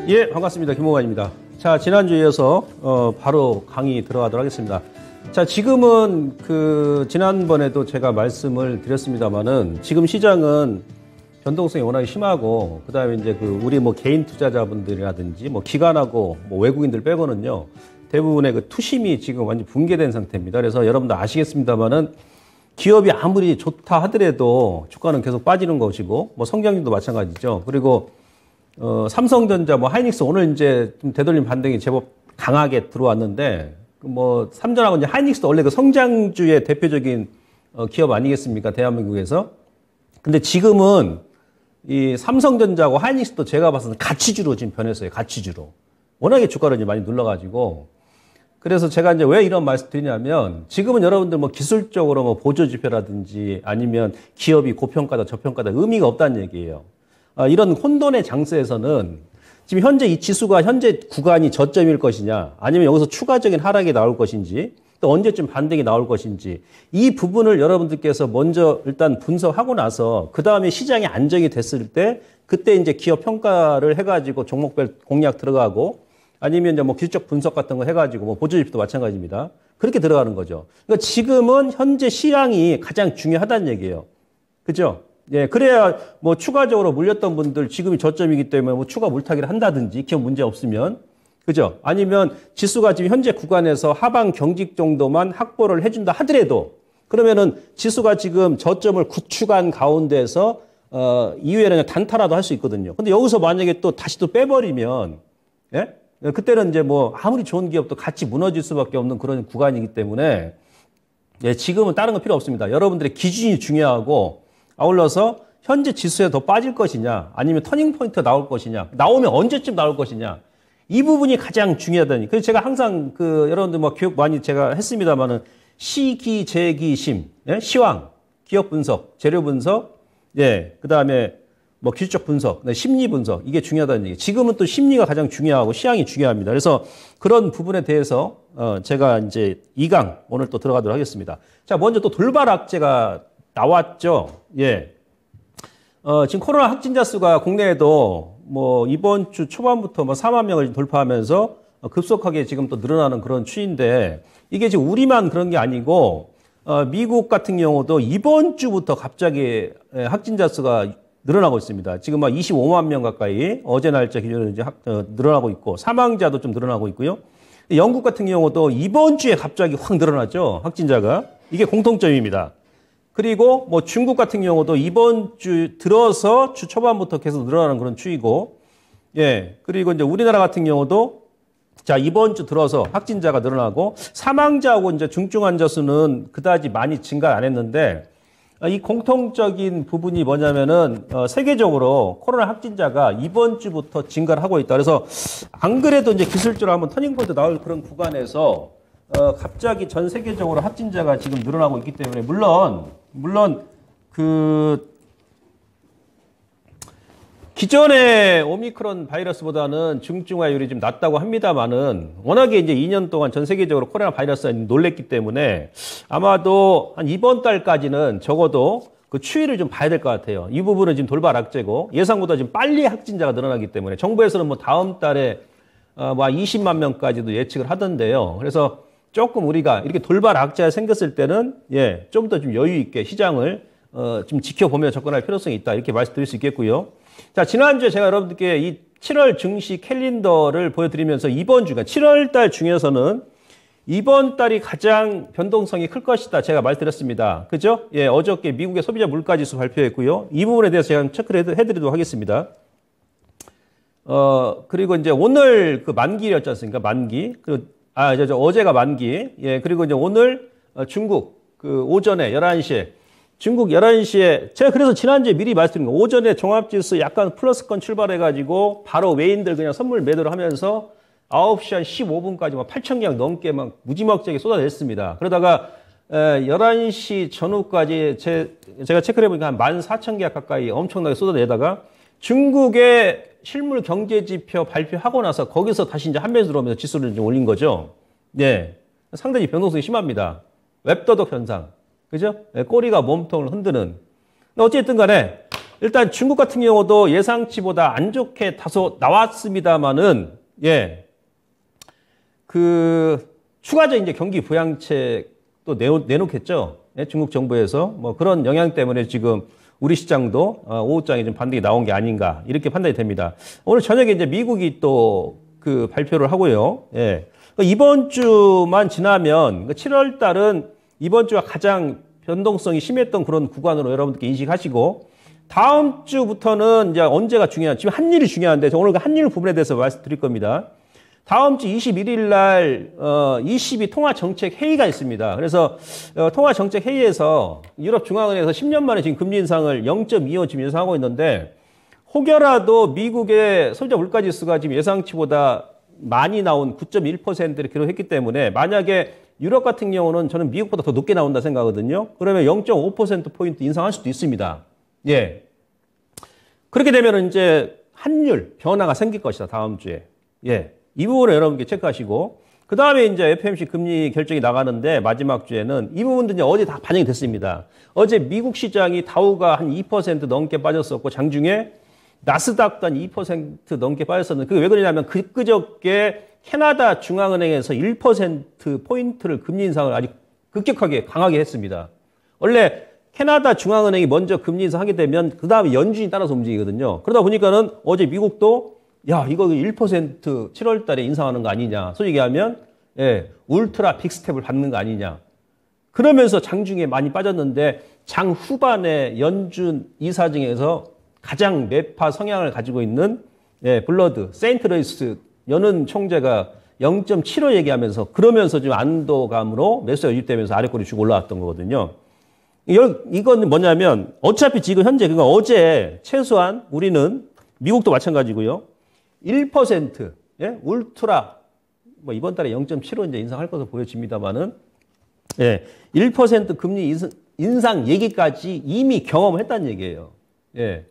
예, 반갑습니다. 김홍환입니다. 자, 지난주에 이어서 바로 강의 들어가도록 하겠습니다. 자, 지금은 지난번에도 제가 말씀을 드렸습니다만은 지금 시장은 변동성이 워낙에 심하고 그다음에 이제 우리 개인 투자자분들이라든지 기관하고 외국인들 빼고는요. 대부분의 투심이 지금 완전 붕괴된 상태입니다. 그래서 여러분도 아시겠습니다만은 기업이 아무리 좋다 하더라도 주가는 계속 빠지는 것이고 성장률도 마찬가지죠. 그리고 삼성전자, 하이닉스 오늘 이제 좀 되돌림 반등이 제법 강하게 들어왔는데 삼전하고 이제 하이닉스도 원래 성장주의 대표적인 기업 아니겠습니까? 대한민국에서. 근데 지금은 이 삼성전자하고 하이닉스도 제가 봐서는 가치주로 지금 변했어요. 가치주로. 워낙에 주가를 이제 많이 눌러가지고. 그래서 제가 이제 왜 이런 말씀 드리냐면 지금은 여러분들 기술적으로 보조지표라든지 아니면 기업이 고평가다 저평가다 의미가 없다는 얘기예요. 이런 혼돈의 장세에서는 지금 현재 이 지수가 현재 구간이 저점일 것이냐 아니면 여기서 추가적인 하락이 나올 것인지 또 언제쯤 반등이 나올 것인지 이 부분을 여러분들께서 먼저 일단 분석하고 나서 그 다음에 시장이 안정이 됐을 때 그때 이제 기업 평가를 해가지고 종목별 공략 들어가고 아니면 이제 기술적 분석 같은 거 해가지고 보조지표도 마찬가지입니다. 그렇게 들어가는 거죠. 그러니까 지금은 현재 시황이 가장 중요하다는 얘기예요. 그죠? 예, 그래야 추가적으로 물렸던 분들 지금이 저점이기 때문에 추가 물타기를 한다든지 기업 문제 없으면 그죠? 아니면 지수가 지금 현재 구간에서 하방 경직 정도만 확보를 해준다 하더라도 그러면은 지수가 지금 저점을 구축한 가운데서 이후에는 단타라도 할 수 있거든요. 근데 여기서 만약에 또 다시 또 빼버리면 예? 그때는 이제 아무리 좋은 기업도 같이 무너질 수밖에 없는 그런 구간이기 때문에 예, 지금은 다른 거 필요 없습니다. 여러분들의 기준이 중요하고 아울러서 현재 지수에 더 빠질 것이냐 아니면 터닝포인트가 나올 것이냐 나오면 언제쯤 나올 것이냐 이 부분이 가장 중요하다니. 그래서 제가 항상 여러분들 교육 많이 제가 했습니다만은 시기, 재기, 심, 예? 시황, 기업 분석, 재료 분석, 예, 그 다음에 기술적 분석, 심리 분석 이게 중요하다는 얘기. 지금은 또 심리가 가장 중요하고 시향이 중요합니다. 그래서 그런 부분에 대해서 제가 이제 2강 오늘 또 들어가도록 하겠습니다. 자, 먼저 또 돌발 악재가 나왔죠. 예. 지금 코로나 확진자 수가 국내에도 이번 주 초반부터 4만 명을 돌파하면서 급속하게 지금 또 늘어나는 그런 추인데 이게 지금 우리만 그런 게 아니고 미국 같은 경우도 이번 주부터 갑자기 확진자 수가 늘어나고 있습니다. 지금 25만 명 가까이 어제 날짜 기준으로 이제 늘어나고 있고 사망자도 좀 늘어나고 있고요. 영국 같은 경우도 이번 주에 갑자기 확 늘어났죠. 확진자가. 이게 공통점입니다. 그리고 중국 같은 경우도 이번 주 들어서 주 초반부터 계속 늘어나는 그런 추이고, 예. 그리고 이제 우리나라 같은 경우도 자, 이번 주 들어서 확진자가 늘어나고 사망자하고 이제 중증 환자 수는 그다지 많이 증가 안 했는데 이 공통적인 부분이 뭐냐면은 세계적으로 코로나 확진자가 이번 주부터 증가를 하고 있다. 그래서 안 그래도 이제 기술적으로 한번 터닝포인트 나올 그런 구간에서 갑자기 전 세계적으로 확진자가 지금 늘어나고 있기 때문에 물론 기존의 오미크론 바이러스보다는 중증화율이 좀 낮다고 합니다만은 워낙에 이제 2년 동안 전 세계적으로 코로나 바이러스가 놀랬기 때문에 아마도 한 이번 달까지는 적어도 그 추이를 좀 봐야 될 것 같아요. 이 부분은 지금 돌발 악재고 예상보다 지금 빨리 확진자가 늘어나기 때문에 정부에서는 다음 달에 20만 명까지도 예측을 하던데요. 그래서 조금 우리가 이렇게 돌발 악재가 생겼을 때는 예, 좀 더 좀 여유 있게 시장을 좀 지켜보며 접근할 필요성이 있다. 이렇게 말씀드릴 수 있겠고요. 자, 지난주에 제가 여러분들께 이 7월 증시 캘린더를 보여드리면서 이번 주, 그러니까 7월 달 중에서는 이번 달이 가장 변동성이 클 것이다. 제가 말씀드렸습니다. 그죠? 예, 어저께 미국의 소비자 물가지수 발표했고요. 이 부분에 대해서 제가 체크를 해드리도록 하겠습니다. 그리고 이제 오늘 만기였지 않습니까? 만기. 어제가 만기. 예, 그리고 이제 오늘 중국 오전에 11시에 중국 11시에 제가 그래서 지난주에 미리 말씀드린 거 오전에 종합지수 약간 플러스권 출발해가지고 바로 외인들 그냥 선물 매도를 하면서 9시 한 15분까지 8,000개 넘게 무지막지하게 쏟아냈습니다. 그러다가 11시 전후까지 제가 체크를 해보니까 한 14,000개 가까이 엄청나게 쏟아내다가 중국의 실물 경제지표 발표하고 나서 거기서 다시 이제 한 배수 들어오면서 지수를 좀 올린 거죠. 네. 상당히 변동성이 심합니다. 웹더덕 현상. 그죠? 꼬리가 몸통을 흔드는. 어쨌든 간에 일단 중국 같은 경우도 예상치보다 안 좋게 다소 나왔습니다만은, 예, 추가적인 이제 경기 부양책도 내놓겠죠. 예, 중국 정부에서. 뭐 그런 영향 때문에 지금 우리 시장도 오후장에 좀 반등이 나온 게 아닌가, 이렇게 판단이 됩니다. 오늘 저녁에 이제 미국이 또 발표를 하고요. 예. 이번 주만 지나면 7월 달은 이번 주가 가장 변동성이 심했던 그런 구간으로 여러분들께 인식하시고, 다음 주부터는 이제 언제가 중요한, 지금 한일이 중요한데, 오늘 그 한일 부분에 대해서 말씀드릴 겁니다. 다음 주 21일 날, 22 통화정책회의가 있습니다. 그래서, 통화정책회의에서 유럽중앙은행에서 10년 만에 지금 금리 인상을 0.25 지금 예상하고 있는데, 혹여라도 미국의 소비자 물가지수가 지금 예상치보다 많이 나온 9.1%를 기록했기 때문에, 만약에 유럽 같은 경우는 저는 미국보다 더 높게 나온다 생각하거든요. 그러면 0.5%포인트 인상할 수도 있습니다. 예. 그렇게 되면 이제 환율 변화가 생길 것이다, 다음 주에. 예. 이 부분을 여러분께 체크하시고, 그 다음에 이제 FOMC 금리 결정이 나가는데, 마지막 주에는 이 부분도 이제 어제 다 반영이 됐습니다. 어제 미국 시장이 다우가 한 2% 넘게 빠졌었고, 장중에 나스닥도 한 2% 넘게 빠졌었는데, 그게 왜 그러냐면 그저께 캐나다 중앙은행에서 1%포인트를 금리 인상을 아주 급격하게 강하게 했습니다. 원래 캐나다 중앙은행이 먼저 금리 인상하게 되면 그 다음에 연준이 따라서 움직이거든요. 그러다 보니까는 어제 미국도 야, 이거 1% 7월 달에 인상하는 거 아니냐. 솔직히 얘기하면, 예, 울트라 빅스텝을 받는 거 아니냐. 그러면서 장중에 많이 빠졌는데, 장 후반에 연준 이사증에서 가장 매파 성향을 가지고 있는, 예, 블러드, 세인트루이스 여는 총재가 0.75 얘기하면서, 그러면서 지금 안도감으로 매수가 유입되면서 아래꼬리 쭉 올라왔던 거거든요. 이건 뭐냐면, 어차피 지금 현재, 그러니까 어제 최소한 우리는, 미국도 마찬가지고요. 1%, 예? 울트라, 뭐 이번 달에 0.75 이제 인상할 것으로 보여집니다만은, 예, 1% 금리 인상 얘기까지 이미 경험을 했다는 얘기예요. 예.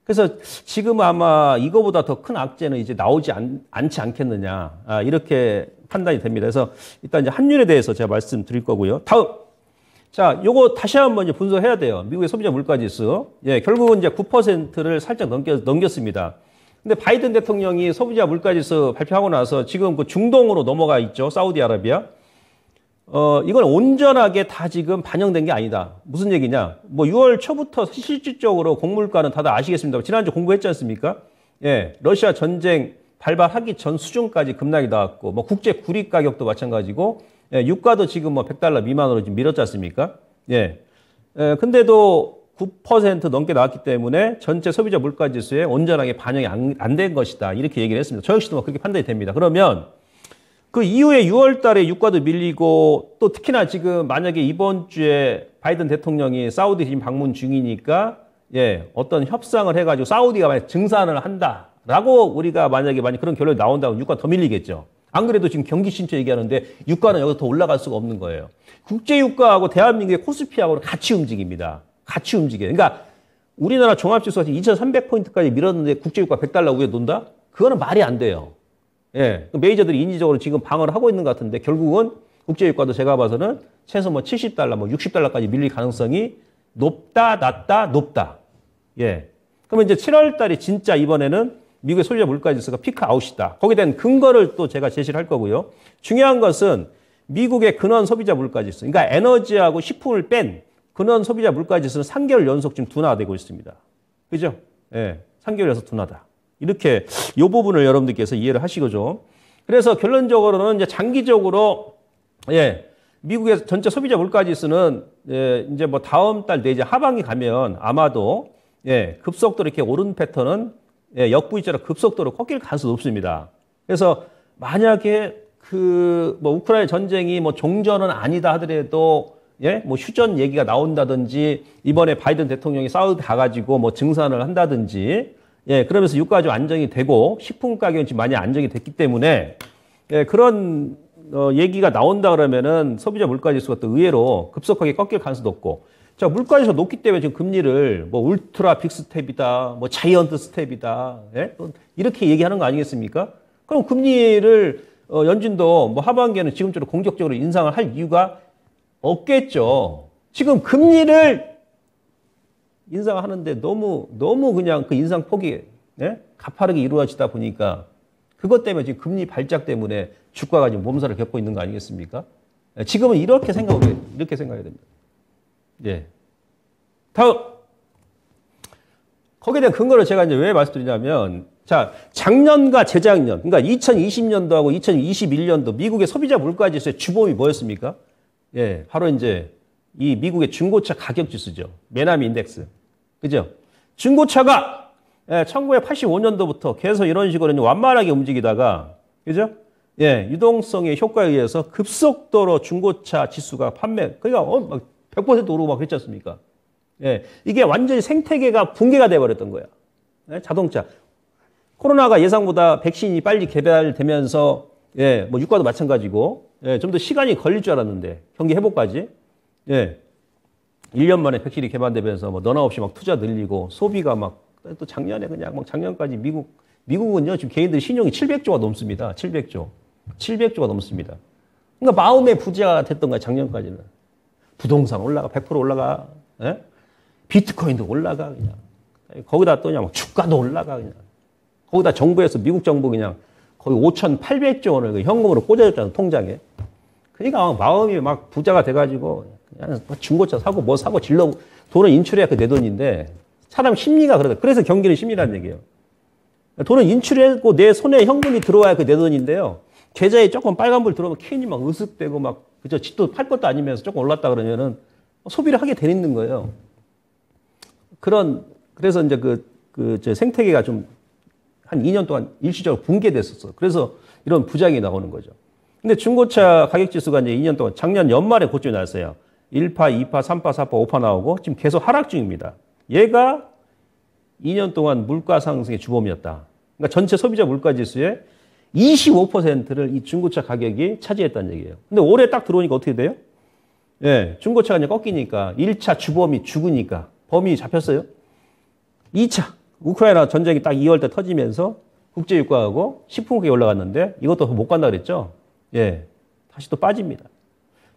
그래서 지금 아마 이거보다 더 큰 악재는 이제 나오지 않지 않겠느냐, 이렇게 판단이 됩니다. 그래서 일단 이제 환율에 대해서 제가 말씀드릴 거고요. 다음. 자, 요거 다시 한번 이제 분석해야 돼요. 미국의 소비자 물가지수. 예, 결국은 이제 9%를 살짝 넘겼습니다. 근데 바이든 대통령이 소비자 물가지수 발표하고 나서 지금 그 중동으로 넘어가 있죠. 사우디아라비아. 이건 온전하게 다 지금 반영된 게 아니다. 무슨 얘기냐? 뭐 6월 초부터 실질적으로 곡물가는 다들 아시겠습니다. 지난주 공부했지 않습니까? 예, 러시아 전쟁 발발하기 전 수준까지 급락이 나왔고, 뭐 국제 구리 가격도 마찬가지고, 예, 유가도 지금 뭐 $100 미만으로 지금 밀었지 않습니까? 예. 근데도 9% 넘게 나왔기 때문에 전체 소비자 물가 지수에 온전하게 반영이 안 된 것이다. 이렇게 얘기를 했습니다. 저 역시도 뭐 그렇게 판단이 됩니다. 그러면 그 이후에 6월 달에 유가도 밀리고, 또 특히나 지금 만약에 이번 주에 바이든 대통령이 사우디 지금 방문 중이니까, 예, 어떤 협상을 해가지고 사우디가 만약 증산을 한다라고 우리가 만약에 그런 결론이 나온다면 유가 더 밀리겠죠. 안 그래도 지금 경기 신체 얘기하는데 유가는 여기서 더 올라갈 수가 없는 거예요. 국제 유가하고 대한민국의 코스피하고는 같이 움직입니다. 같이 움직여요. 그러니까 우리나라 종합지수가 2,300포인트까지 밀었는데 국제유가 $100 위에 논다? 그거는 말이 안 돼요. 예. 메이저들이 인위적으로 지금 방어를 하고 있는 것 같은데, 결국은 국제유가도 제가 봐서는 최소 뭐 $70, 뭐 $60까지 밀릴 가능성이 높다, 낮다, 높다. 예. 그러면 이제 7월 달에 진짜 이번에는 미국의 소비자 물가지수가 피크 아웃이다. 거기에 대한 근거를 또 제가 제시를 할 거고요. 중요한 것은 미국의 근원 소비자 물가지수, 그러니까 에너지하고 식품을 뺀 근원 소비자 물가지수는 3개월 연속 지금 둔화되고 있습니다. 그죠? 예, 3개월 연속 둔화다. 이렇게 이 부분을 여러분들께서 이해를 하시고죠. 그래서 결론적으로는 이제 장기적으로, 예, 미국의 전체 소비자 물가지수는, 예, 이제 뭐 다음 달 내지 하반기 가면 아마도, 예, 급속도로 이렇게 오른 패턴은, 예, 역부위처럼 급속도로 꺾일 가능성이 높습니다. 그래서 만약에 뭐 우크라이나 전쟁이 뭐 종전은 아니다 하더라도, 예, 뭐 휴전 얘기가 나온다든지, 이번에 바이든 대통령이 사우디 가가지고 뭐 증산을 한다든지, 예, 그러면서 유가가 좀 안정이 되고 식품 가격이 지금 많이 안정이 됐기 때문에, 예, 그런 얘기가 나온다 그러면은 소비자 물가지수가 또 의외로 급속하게 꺾일 가능성도 높고, 자, 물가지수가 높기 때문에 지금 금리를 뭐 울트라 빅스텝이다, 뭐 자이언트 스텝이다, 예? 이렇게 얘기하는 거 아니겠습니까? 그럼 금리를 연준도 뭐 하반기에는 지금처럼 공격적으로 인상을 할 이유가 없겠죠. 지금 금리를 인상하는데 너무 그냥 그 인상 폭이 예? 가파르게 이루어지다 보니까 그것 때문에 지금 금리 발작 때문에 주가가 지금 몸살을 겪고 있는 거 아니겠습니까? 예, 지금은 이렇게 생각해야 됩니다. 예. 다음. 거기에 대한 근거를 제가 이제 왜 말씀드리냐면, 자, 작년과 재작년, 그러니까 2020년도하고 2021년도 미국의 소비자 물가 지수의 주범이 뭐였습니까? 예, 바로 이제 이 미국의 중고차 가격 지수죠. 메나미 인덱스. 그죠? 중고차가 1985년도부터 계속 이런 식으로 완만하게 움직이다가, 그죠? 예, 유동성의 효과에 의해서 급속도로 중고차 지수가 그러니까 막 100% 오르고 막 그랬지 않습니까? 예, 이게 완전히 생태계가 붕괴가 돼버렸던 거야. 예, 자동차. 코로나가 예상보다 백신이 빨리 개발되면서, 예, 뭐 유가도 마찬가지고, 예, 좀 더 시간이 걸릴 줄 알았는데, 경기 회복까지. 예, 1년 만에 백신이 개발되면서 뭐 너나 없이 막 투자 늘리고, 소비가 막, 또 작년에 그냥 막 작년까지 미국은요, 지금 개인들 신용이 700조가 넘습니다. 700조가 넘습니다. 그러니까 마음의 부자가 됐던 거야, 작년까지는. 부동산 올라가, 100% 올라가, 예? 비트코인도 올라가, 그냥. 거기다 또 그냥 주가도 올라가, 그냥. 거기다 정부에서, 미국 정부 그냥 거의 5,800조 원을 그 현금으로 꽂아줬잖아, 통장에. 그러니까 마음이 막 부자가 돼가지고, 그냥 중고차 사고 뭐 사고 돈을 인출해야 그 내 돈인데, 사람 심리가 그러다. 그래서 경기는 심리라는 얘기예요. 돈을 인출했고 내 손에 현금이 들어와야 그 내 돈인데요. 계좌에 조금 빨간불 들어오면 괜히 막 으쓱대고 막, 그죠? 집도 팔 것도 아니면서 조금 올랐다 그러면은 소비를 하게 되는 거예요. 그래서 이제 저 생태계가 좀 한 2년 동안 일시적으로 붕괴됐었어. 그래서 이런 부작용이 나오는 거죠. 근데 중고차 가격 지수가 이제 2년 동안 작년 연말에 고점이 났어요. 1파, 2파, 3파, 4파, 5파 나오고 지금 계속 하락 중입니다. 얘가 2년 동안 물가 상승의 주범이었다. 그러니까 전체 소비자 물가 지수의 25%를 이 중고차 가격이 차지했다는 얘기예요. 근데 올해 딱 들어오니까 어떻게 돼요? 예, 중고차가 이제 꺾이니까 1차 주범이 죽으니까 범인이 잡혔어요. 2차 우크라이나 전쟁이 딱 2월 때 터지면서 국제유가하고 식품 가격이 올라갔는데 이것도 못 간다 그랬죠. 예, 다시 또 빠집니다.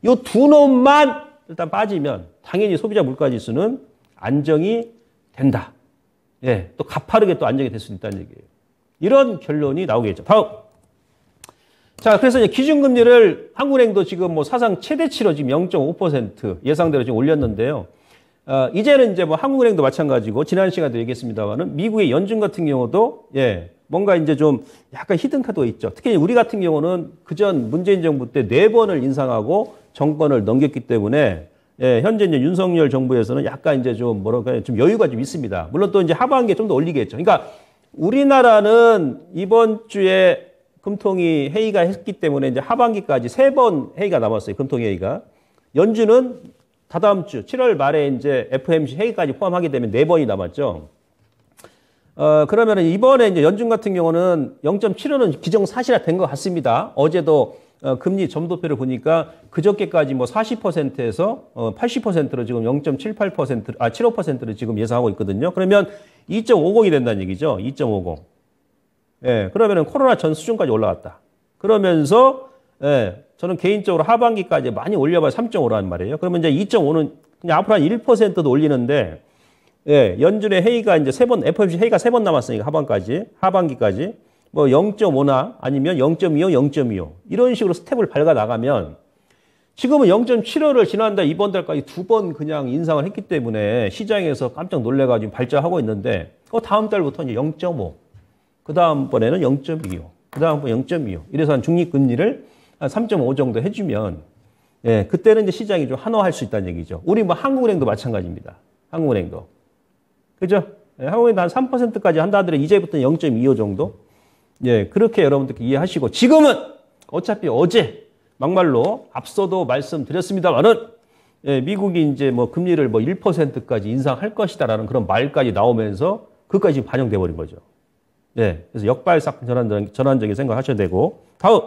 이 두 놈만 일단 빠지면 당연히 소비자 물가 지수는 안정이 된다. 예, 또 가파르게 또 안정이 될 수 있다는 얘기예요. 이런 결론이 나오겠죠. 다음. 자, 그래서 이제 기준금리를 한국은행도 지금 뭐 사상 최대치로 지금 0.5% 예상대로 지금 올렸는데요. 이제는 이제 뭐 한국은행도 마찬가지고 지난 시간에도 얘기했습니다만은 미국의 연준 같은 경우도 예, 뭔가 이제 좀 약간 히든 카드가 있죠. 특히 우리 같은 경우는 그전 문재인 정부 때 4번을 인상하고 정권을 넘겼기 때문에 예, 현재 이제 윤석열 정부에서는 약간 이제 좀 뭐랄까요, 좀 여유가 좀 있습니다. 물론 또 이제 하반기에 좀 더 올리겠죠. 그러니까 우리나라는 이번 주에 금통위 회의가 했기 때문에 이제 하반기까지 3번 회의가 남았어요. 금통위 회의가. 연준은 다다음 주 7월 말에 이제 FOMC 회의까지 포함하게 되면 4번이 남았죠. 그러면 이번에 이제 연준 같은 경우는 0.75는 기정사실화 된 것 같습니다. 어제도 금리 점도표를 보니까 그저께까지 뭐 40%에서 80%로 지금 0.78%, 75%를 지금 예상하고 있거든요. 그러면 2.50이 된다는 얘기죠. 2.50. 예, 그러면은 코로나 전 수준까지 올라갔다. 그러면서, 예, 저는 개인적으로 하반기까지 많이 올려봐야 3.5라는 말이에요. 그러면 이제 2.5는 그냥 앞으로 한 1%도 올리는데, 예, 연준의 회의가 이제 FOMC 회의가 3번 남았으니까 하반기까지. 뭐 0.5나 아니면 0.25, 0.25 이런 식으로 스텝을 밟아 나가면 지금은 0.75를 지난달 이번 달까지 2번 그냥 인상을 했기 때문에 시장에서 깜짝 놀래가지고 발전하고 있는데 다음 달부터 이제 0.5, 그 다음번에는 0.25, 그 다음번 0.25 이래서 한 중립금리를 한 3.5 정도 해주면 예, 그때는 이제 시장이 좀 한화할 수 있다는 얘기죠. 우리 뭐 한국은행도 마찬가지입니다. 한국은행도. 그죠? 예, 한국은행도 한 3%까지 한다 하더라도 이제부터는 0.25 정도. 예, 그렇게 여러분들께 이해하시고, 지금은 어차피 어제 막말로 앞서도 말씀드렸습니다만은, 예, 미국이 이제 뭐 금리를 뭐 1%까지 인상할 것이다라는 그런 말까지 나오면서 그것까지 반영돼 버린 거죠. 예, 그래서 역발상 전환적인 생각 하셔야 되고, 다음.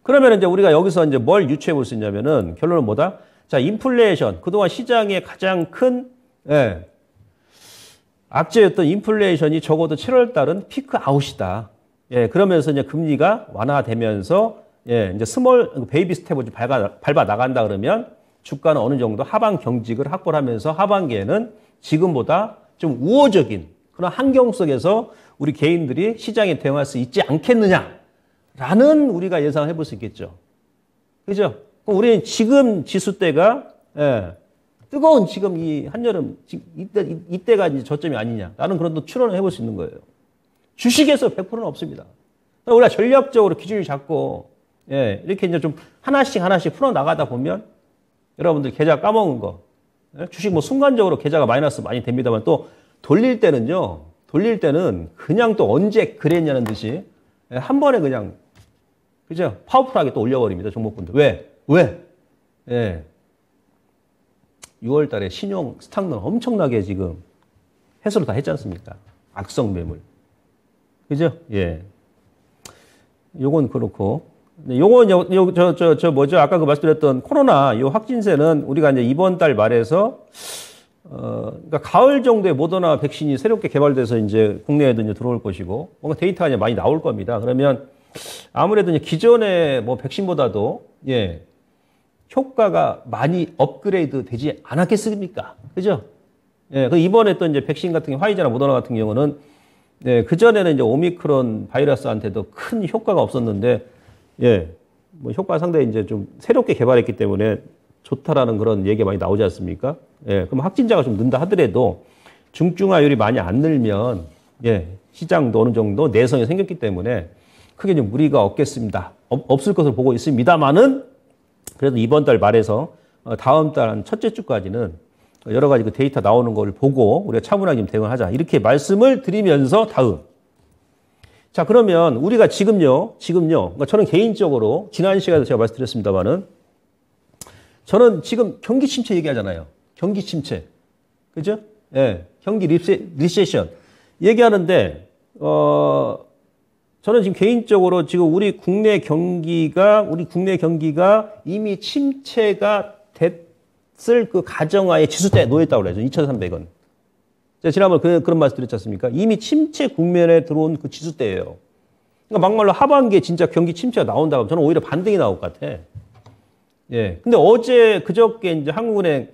그러면 이제 우리가 여기서 이제 뭘 유추해 볼 수 있냐면은 결론은 뭐다? 자, 인플레이션. 그동안 시장의 가장 큰, 예, 악재였던 인플레이션이 적어도 7월 달은 피크 아웃이다. 예, 그러면서 이제 금리가 완화되면서 예, 이제 베이비 스텝을 밟아 나간다 그러면 주가는 어느 정도 하방 경직을 확보하면서 하반기에는 지금보다 좀 우호적인 그런 환경 속에서 우리 개인들이 시장에 대응할 수 있지 않겠느냐라는 우리가 예상해 볼 수 있겠죠. 그죠? 그럼 우리는 지금 지수대가 뜨거운 지금 이 한여름 이때가 이제 저점이 아니냐. 라는 그런 또 추론을 해볼 수 있는 거예요. 주식에서 100%는 없습니다. 우리가 전략적으로 기준을 잡고 이렇게 이제 좀 하나씩 풀어 나가다 보면 여러분들 계좌 까먹은 거 주식 뭐 순간적으로 계좌가 마이너스 많이 됩니다만 또 돌릴 때는 그냥 또 언제 그랬냐는 듯이 한 번에 그냥 그죠? 파워풀하게 또 올려버립니다. 종목군들. 왜? 6월 달에 신용 스탁론 엄청나게 지금 해소를 다 했지 않습니까? 악성 매물. 그죠? 예. 요건 그렇고. 요건 뭐죠? 아까 그 말씀드렸던 코로나 요 확진세는 우리가 이제 이번 달 말에서 그러니까 가을 정도에 모더나 백신이 새롭게 개발돼서 이제 국내에도 이제 들어올 것이고 뭔가 데이터가 이제 많이 나올 겁니다. 그러면 아무래도 이제 기존의 뭐 백신보다도 효과가 많이 업그레이드 되지 않았겠습니까? 그죠? 그 이번에 또 이제 백신 같은 경우 화이자나 모더나 같은 경우는 그전에는 이제 오미크론 바이러스한테도 큰 효과가 없었는데 뭐 효과 상당히 이제 좀 새롭게 개발했기 때문에 좋다라는 그런 얘기가 많이 나오지 않습니까? 그럼 확진자가 좀 는다 하더라도 중증화율이 많이 안 늘면 시장도 어느 정도 내성이 생겼기 때문에 크게 좀 무리가 없겠습니다. 없을 것으로 보고 있습니다만은 그래도 이번 달 말에서 다음 달 한 첫째 주까지는 여러 가지 그 데이터 나오는 걸 보고 우리가 차분하게 좀 대응을 하자. 이렇게 말씀을 드리면서 다음. 자, 그러면 우리가 지금요. 그러니까 저는 개인적으로 지난 시간에도 제가 말씀드렸습니다만은 저는 지금 경기 침체 얘기하잖아요. 경기 침체. 그죠? 경기 리세션. 얘기하는데, 저는 지금 개인적으로 지금 우리 국내 경기가 이미 침체가 됐을 그 가정하에 지수대에 놓였다고 그래요. 2,300원. 제가 지난번에 그런 말씀 드렸지 않습니까? 이미 침체 국면에 들어온 그 지수대예요. 그러니까 막말로 하반기에 진짜 경기 침체가 나온다고 하면 저는 오히려 반등이 나올 것 같아. 근데 그저께 이제 한국은행,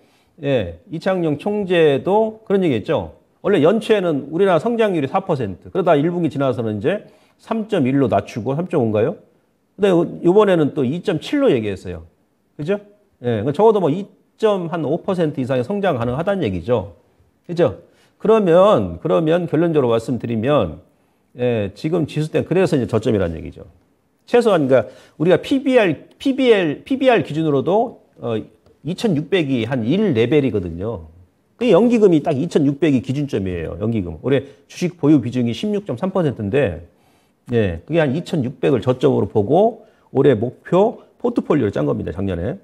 이창용 총재도 그런 얘기 했죠. 원래 연초에는 우리나라 성장률이 4%. 그러다 1분기 지나서는 이제 3.1로 낮추고 3.5인가요? 근데 이번에는 또 2.7로 얘기했어요. 그죠? 적어도 뭐 2.5% 이상의 성장 가능하다는 얘기죠. 그죠? 그러면 결론적으로 말씀드리면, 지금 지수 때는 그래서 이제 저점이라는 얘기죠. 최소한, 그러니까 우리가 PBR 기준으로도, 2600이 한 1레벨이거든요. 그 연기금이 딱 2600이 기준점이에요. 연기금. 올해 주식 보유 비중이 16.3%인데, 그게 한 2600을 저점으로 보고 올해 목표 포트폴리오를 짠 겁니다. 작년에.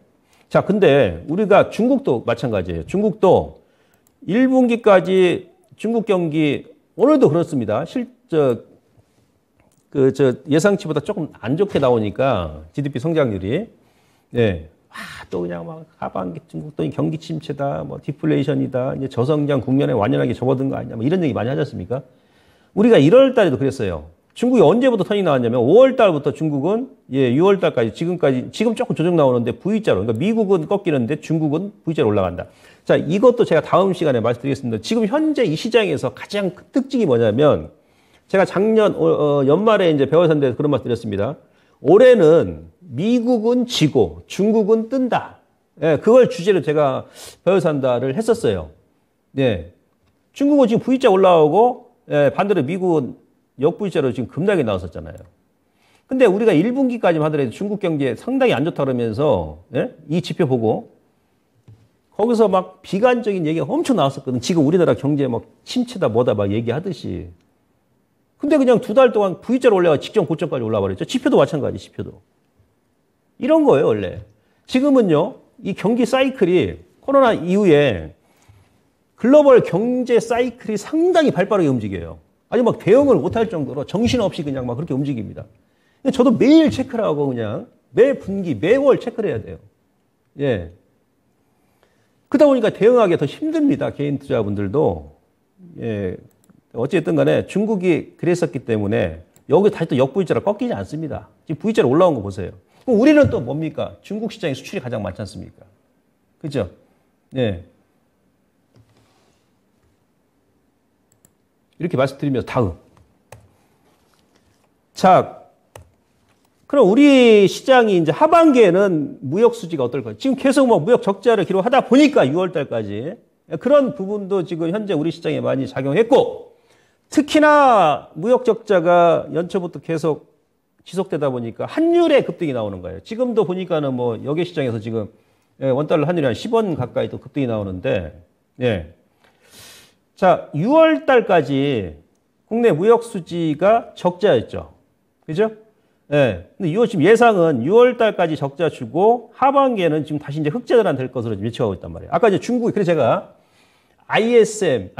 자, 근데 우리가 중국도 마찬가지예요. 중국도 1분기까지 중국 경기 오늘도 그렇습니다. 예상치보다 조금 안 좋게 나오니까 GDP 성장률이 또 그냥 막 하반기 중국도 경기 침체다, 뭐 디플레이션이다, 이제 저성장 국면에 완연하게 접어든 거 아니냐, 뭐 이런 얘기 많이 하지 않습니까? 우리가 1월 달에도 그랬어요. 중국이 언제부터 턴이 나왔냐면 5월 달부터 중국은 6월 달까지 지금 조금 조정 나오는데 V자로, 그러니까 미국은 꺾이는데 중국은 V자로 올라간다. 자, 이것도 제가 다음 시간에 말씀드리겠습니다. 지금 현재 이 시장에서 가장 큰 특징이 뭐냐면 제가 작년 연말에 이제 배워산대에서 그런 말씀 드렸습니다. 올해는 미국은 지고 중국은 뜬다. 그걸 주제로 제가 배워산다를 했었어요. 중국은 지금 V자 올라오고 반대로 미국은 역V자로 지금 급락이 나왔었잖아요. 근데 우리가 1분기까지만 하더라도 중국 경제 상당히 안 좋다 그러면서 이 지표 보고 거기서 막 비관적인 얘기가 엄청 나왔었거든. 지금 우리나라 경제 막 침체다 뭐다 막 얘기하듯이. 근데 그냥 2달 동안 V자로 올라가 직전 고점까지 올라와 버렸죠. 지표도 마찬가지, 지표도. 이런 거예요, 원래. 지금은요, 이 경기 사이클이 코로나 이후에 글로벌 경제 사이클이 상당히 발빠르게 움직여요. 아주 막 대응을 못할 정도로 정신없이 그냥 막 그렇게 움직입니다. 근데 저도 매일 체크를 하고 그냥 매 분기, 매월 체크를 해야 돼요. 그러다 보니까 대응하기 더 힘듭니다. 개인 투자분들도. 어쨌든 간에 중국이 그랬었기 때문에 여기 다시 또 역V자로 꺾이지 않습니다. 지금 V자로 올라온 거 보세요. 그럼 우리는 또 뭡니까? 중국 시장의 수출이 가장 많지 않습니까? 그죠? 이렇게 말씀드리면서 다음. 자, 그럼 우리 시장이 이제 하반기에는 무역 수지가 어떨까요? 지금 계속 뭐 무역 적자를 기록하다 보니까 6월 달까지 그런 부분도 지금 현재 우리 시장에 많이 작용했고, 특히나 무역 적자가 연초부터 계속 지속되다 보니까 환율의 급등이 나오는 거예요. 지금도 보니까는 뭐 여객 시장에서 지금 원달러 환율이 한 10원 가까이 또 급등이 나오는데, 예. 자, 6월 달까지 국내 무역 수지가 적자였죠. 그죠? 예. 근데 지금 예상은 6월 달까지 적자 주고 하반기에는 지금 다시 이제 흑자전환 될 것으로 예측하고 있단 말이에요. 아까 이제 중국이, 그래서 제가 ISM,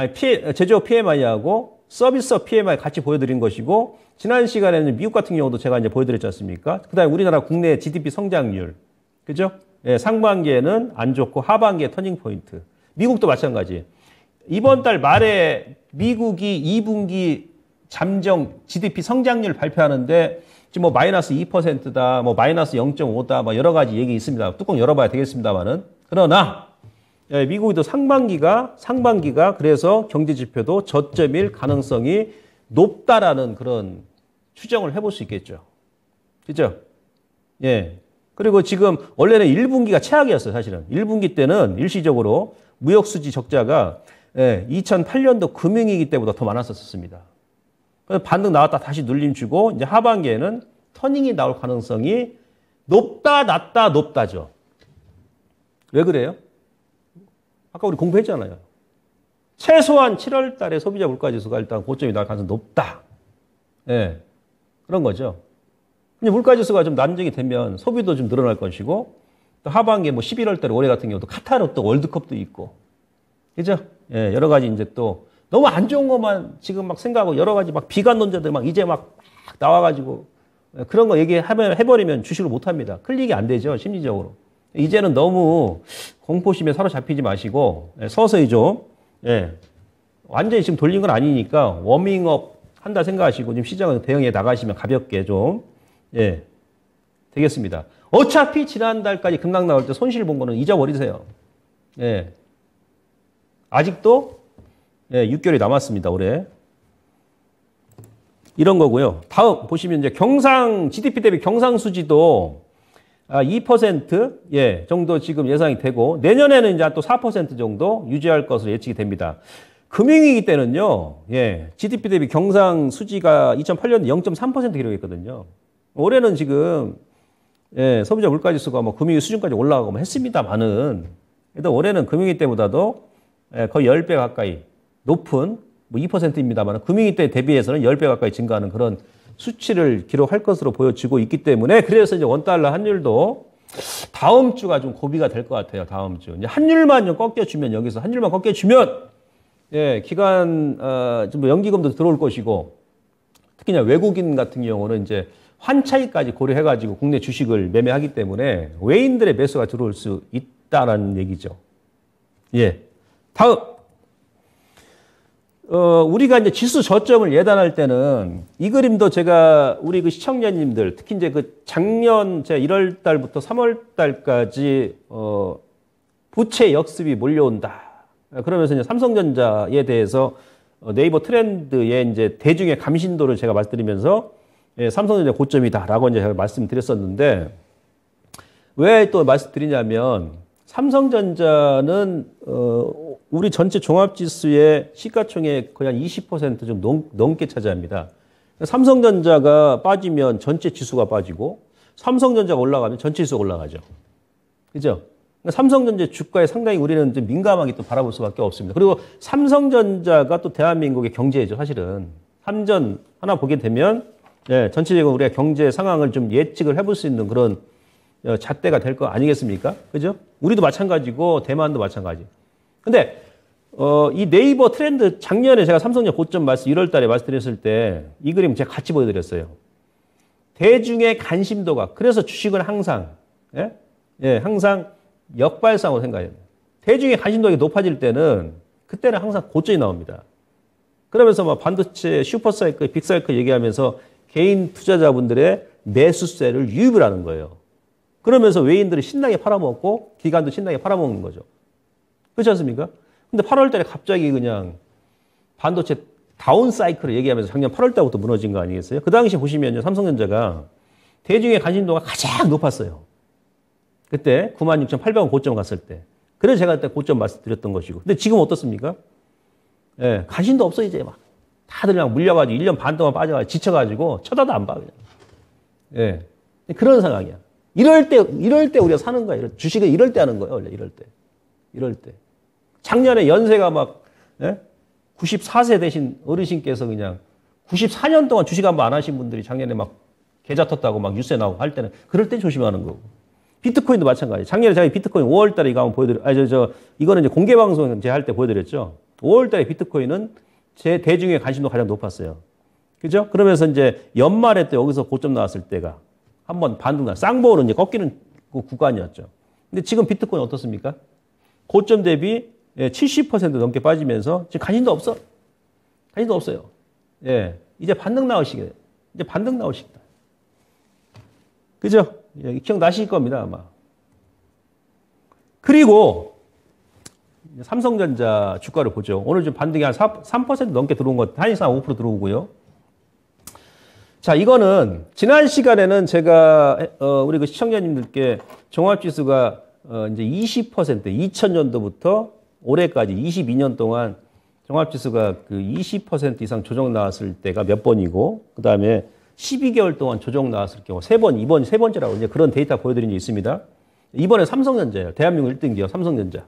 제조업 PMI하고 서비스업 PMI 같이 보여드린 것이고, 지난 시간에는 미국 같은 경우도 제가 이제 보여드렸지 않습니까? 그 다음에 우리나라 국내 GDP 성장률. 그죠? 예, 상반기에는 안 좋고 하반기에 터닝포인트. 미국도 마찬가지. 이번 달 말에 미국이 2분기 잠정 GDP 성장률 발표하는데 지금 뭐 마이너스 2%다, 뭐 마이너스 0.5다, 뭐 여러 가지 얘기 있습니다. 뚜껑 열어봐야 되겠습니다만은. 그러나 예, 미국도 상반기가 그래서 경제 지표도 저점일 가능성이 높다라는 그런 추정을 해볼 수 있겠죠. 그죠? 예. 그리고 지금 원래는 1분기가 최악이었어요, 사실은. 1분기 때는 일시적으로 무역 수지 적자가 2008년도 금융위기 때보다 더 많았었습니다. 그래서 반등 나왔다 다시 눌림 주고 이제 하반기에는 터닝이 나올 가능성이 높다, 낮다, 높다죠. 왜 그래요? 아까 우리 공부했잖아요. 최소한 7월 달에 소비자 물가지수가 일단 고점이 나올 가능성이 높다. 예. 그런 거죠. 근데 물가지수가 좀 난정이 되면 소비도 좀 늘어날 것이고, 또 하반기에 뭐 11월 달에 올해 같은 경우도 카타르 또 월드컵도 있고. 그죠? 예. 여러 가지 이제 또 너무 안 좋은 것만 지금 막 생각하고 여러 가지 막 비관론자들 막 이제 막 나와가지고 그런 거 해버리면 주식을 못 합니다. 클릭이 안 되죠. 심리적으로. 이제는 너무 공포심에 사로잡히지 마시고 서서히 좀 완전히 지금 돌린 건 아니니까 워밍업 한다 생각하시고 지금 시장을 대응해 나가시면 가볍게 좀 되겠습니다. 어차피 지난달까지 급락 나올 때 손실 본 거는 잊어버리세요. 아직도 6개월이 남았습니다. 올해. 이런 거고요. 다음 보시면 이제 GDP 대비 경상수지도 2% 정도 지금 예상이 되고, 내년에는 이제 또 4% 정도 유지할 것으로 예측이 됩니다. 금융위기 때는요, GDP 대비 경상수지가 2008년 0.3% 기록했거든요. 올해는 지금, 소비자 물가지수가 뭐 금융위기 수준까지 올라가고 했습니다만은, 그래도 올해는 금융위기 때보다도 거의 10배 가까이 높은, 뭐 2%입니다만, 금융위기 때 대비해서는 10배 가까이 증가하는 그런 수치를 기록할 것으로 보여지고 있기 때문에, 그래서 이제 원달러 환율도 다음 주가 좀 고비가 될 것 같아요. 다음 주. 이제 환율만 좀 꺾여주면, 여기서 환율만 꺾여주면, 기간, 좀 연기금도 들어올 것이고, 특히나 외국인 같은 경우는 이제 환차익까지 고려해가지고 국내 주식을 매매하기 때문에 외인들의 매수가 들어올 수 있다라는 얘기죠. 다음. 우리가 이제 지수 저점을 예단할 때는 이 그림도 제가 우리 그 시청자님들, 특히 이제 그 작년 1월 달부터 3월 달까지, 부채 역습이 몰려온다. 그러면서 이제 삼성전자에 대해서 네이버 트렌드의 이제 대중의 감신도를 제가 말씀드리면서 삼성전자 고점이다라고 이제 제가 말씀드렸었는데, 왜 또 말씀드리냐면, 삼성전자는 우리 전체 종합지수의 시가총액 거의 한 20% 좀 넘게 차지합니다. 삼성전자가 빠지면 전체 지수가 빠지고, 삼성전자가 올라가면 전체 지수가 올라가죠. 그죠? 삼성전자 주가에 상당히 우리는 좀 민감하게 또 바라볼 수밖에 없습니다. 그리고 삼성전자가 또 대한민국의 경제죠, 사실은. 삼전 하나 보게 되면 전체적으로 우리가 경제 상황을 좀 예측을 해볼 수 있는 그런 잣대가 될 거 아니겠습니까? 그죠? 우리도 마찬가지고 대만도 마찬가지. 근데 이 네이버 트렌드, 작년에 제가 삼성전자 고점 1월 달에 말씀드렸을 때 이 그림 제가 같이 보여드렸어요. 대중의 관심도가, 그래서 주식은 항상 항상 역발상으로 생각해요. 대중의 관심도가 높아질 때는 그때는 항상 고점이 나옵니다. 그러면서 막 반도체 슈퍼사이클, 빅사이클 얘기하면서 개인 투자자분들의 매수세를 유입을 하는 거예요. 그러면서 외인들이 신나게 팔아먹고 기관도 신나게 팔아먹는 거죠. 그렇지 않습니까? 근데 8월 달에 갑자기 그냥 반도체 다운 사이클을 얘기하면서 작년 8월 달부터 무너진 거 아니겠어요? 그 당시 보시면요, 삼성전자가 대중의 관심도가 가장 높았어요. 그때 96,800원 고점 갔을 때. 그래서 제가 그때 고점 말씀드렸던 것이고. 근데 지금 어떻습니까? 예, 관심도 없어, 이제 막. 다들 그냥 물려가지고 1년 반 동안 빠져가지고 지쳐가지고 쳐다도 안 봐, 그냥. 예. 그런 상황이야. 이럴 때 우리가 사는 거야. 주식을 이럴 때 하는 거예요, 원래 이럴 때. 이럴 때. 작년에 연세가 막, 예? 94세 되신 어르신께서 그냥 94년 동안 주식 한번 안 하신 분들이 작년에 막 계좌 텄다고 막 뉴스에 나오고 할 때는 그럴 때 조심하는 거고. 비트코인도 마찬가지. 작년에 제가 비트코인 5월 달에 이거 한번 이거는 이제 공개 방송 제가 할 때 보여드렸죠. 5월 달에 비트코인은 제 대중의 관심도 가장 높았어요. 그죠? 그러면서 이제 연말에 또 여기서 고점 나왔을 때가 한번 반등 쌍봉으로 이제 꺾이는 그 구간이었죠. 근데 지금 비트코인 어떻습니까? 고점 대비 70% 넘게 빠지면서 지금 관심도 없어. 관심도 없어요. 예. 이제 반등 나올 시기예요. 이제 반등 나올 시기다. 그죠? 예, 기억나실 겁니다, 아마. 그리고 삼성전자 주가를 보죠. 오늘 좀 반등이 한 3% 넘게 들어온 것, 한일상 5% 들어오고요. 자, 이거는 지난 시간에는 제가 우리 그 시청자님들께 종합지수가 이제 20% 2000년도부터 올해까지 22년 동안 종합지수가 그 20% 이상 조정 나왔을 때가 몇 번이고, 그 다음에 12개월 동안 조정 나왔을 경우 3번, 이번 세 번째라고 이제 그런 데이터 보여드린 게 있습니다. 이번에 삼성전자예요. 대한민국 1등 기업 삼성전자.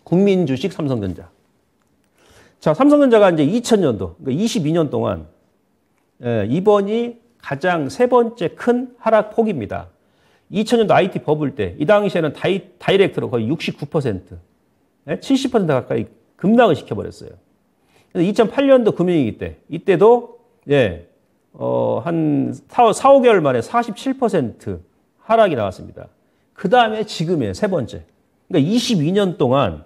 국민주식 삼성전자. 자, 삼성전자가 이제 2000년도, 그러니까 22년 동안 이번이 가장 세 번째 큰 하락 폭입니다. 2000년도 IT 버블 때, 이 당시에는 다이렉트로 거의 69%, 70% 가까이 급락을 시켜버렸어요. 2008년도 금융위기 때, 이때도, 한 4, 5개월 만에 47% 하락이 나왔습니다. 그 다음에 지금의 세 번째. 그러니까 22년 동안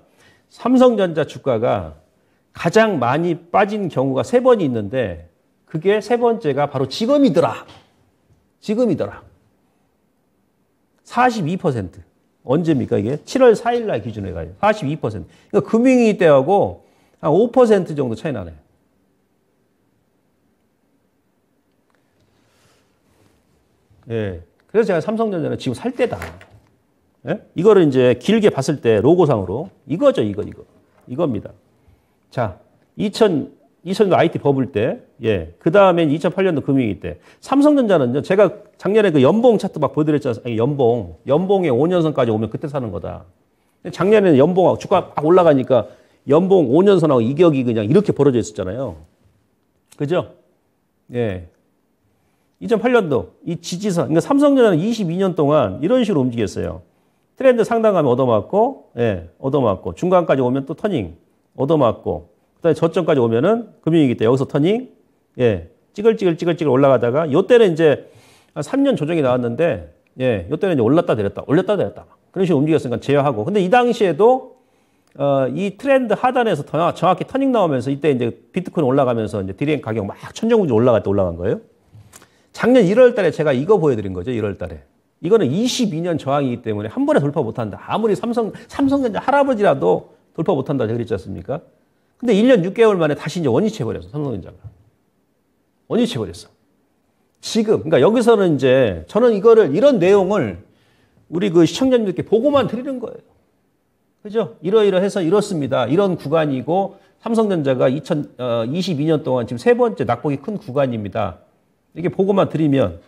삼성전자 주가가 가장 많이 빠진 경우가 세 번이 있는데, 그게 세 번째가 바로 지금이더라. 지금이더라. 42%. 언제입니까, 이게? 7월 4일 날 기준으로 해가지고. 42%. 그러니까 금융위기 때하고 한 5% 정도 차이 나네요. 예. 그래서 제가 삼성전자는 지금 살 때다. 예? 이거를 이제 길게 봤을 때 로고상으로 이거죠, 이겁니다. 자, 2000년도 IT 버블 때, 그 다음에 2008년도 금융위기 때. 삼성전자는요, 제가 작년에 그 연봉 차트 막 보여드렸잖아요. 아니, 연봉의 5년선까지 오면 그때 사는 거다. 작년에는 연봉하고 주가 막 올라가니까 연봉 5년선하고 이격이 그냥 이렇게 벌어져 있었잖아요. 그죠? 예. 2008년도 이 지지선, 그러니까 삼성전자는 22년 동안 이런 식으로 움직였어요. 트렌드 상단가면 얻어맞고, 얻어맞고, 중간까지 오면 또 터닝, 얻어맞고, 그 다음에 저점까지 오면은 금융위기 때 여기서 터닝, 찌글찌글 올라가다가, 요때는 이제 한 3년 조정이 나왔는데, 요때는 이제 올랐다 내렸다. 그런 식으로 움직였으니까 제어하고. 근데 이 당시에도, 이 트렌드 하단에서 정확히 터닝 나오면서 이때 이제 비트코인 올라가면서 이제 디램 가격 막 천정부지 올라갈 때 올라간 거예요. 작년 1월 달에 제가 이거 보여드린 거죠, 1월 달에. 이거는 22년 저항이기 때문에 한 번에 돌파 못한다. 아무리 삼성전자 할아버지라도 돌파 못한다. 제가 그랬지 않습니까? 근데 1년 6개월 만에 다시 이제 원위치해버렸어, 삼성전자가. 원위치해버렸어. 지금, 그러니까 여기서는 이제 저는 이런 내용을 우리 그 시청자님들께 보고만 드리는 거예요. 그죠? 이러이러해서 이렇습니다. 이런 구간이고, 삼성전자가 2022년 동안 지금 세 번째 낙폭이 큰 구간입니다. 이렇게 보고만 드리면,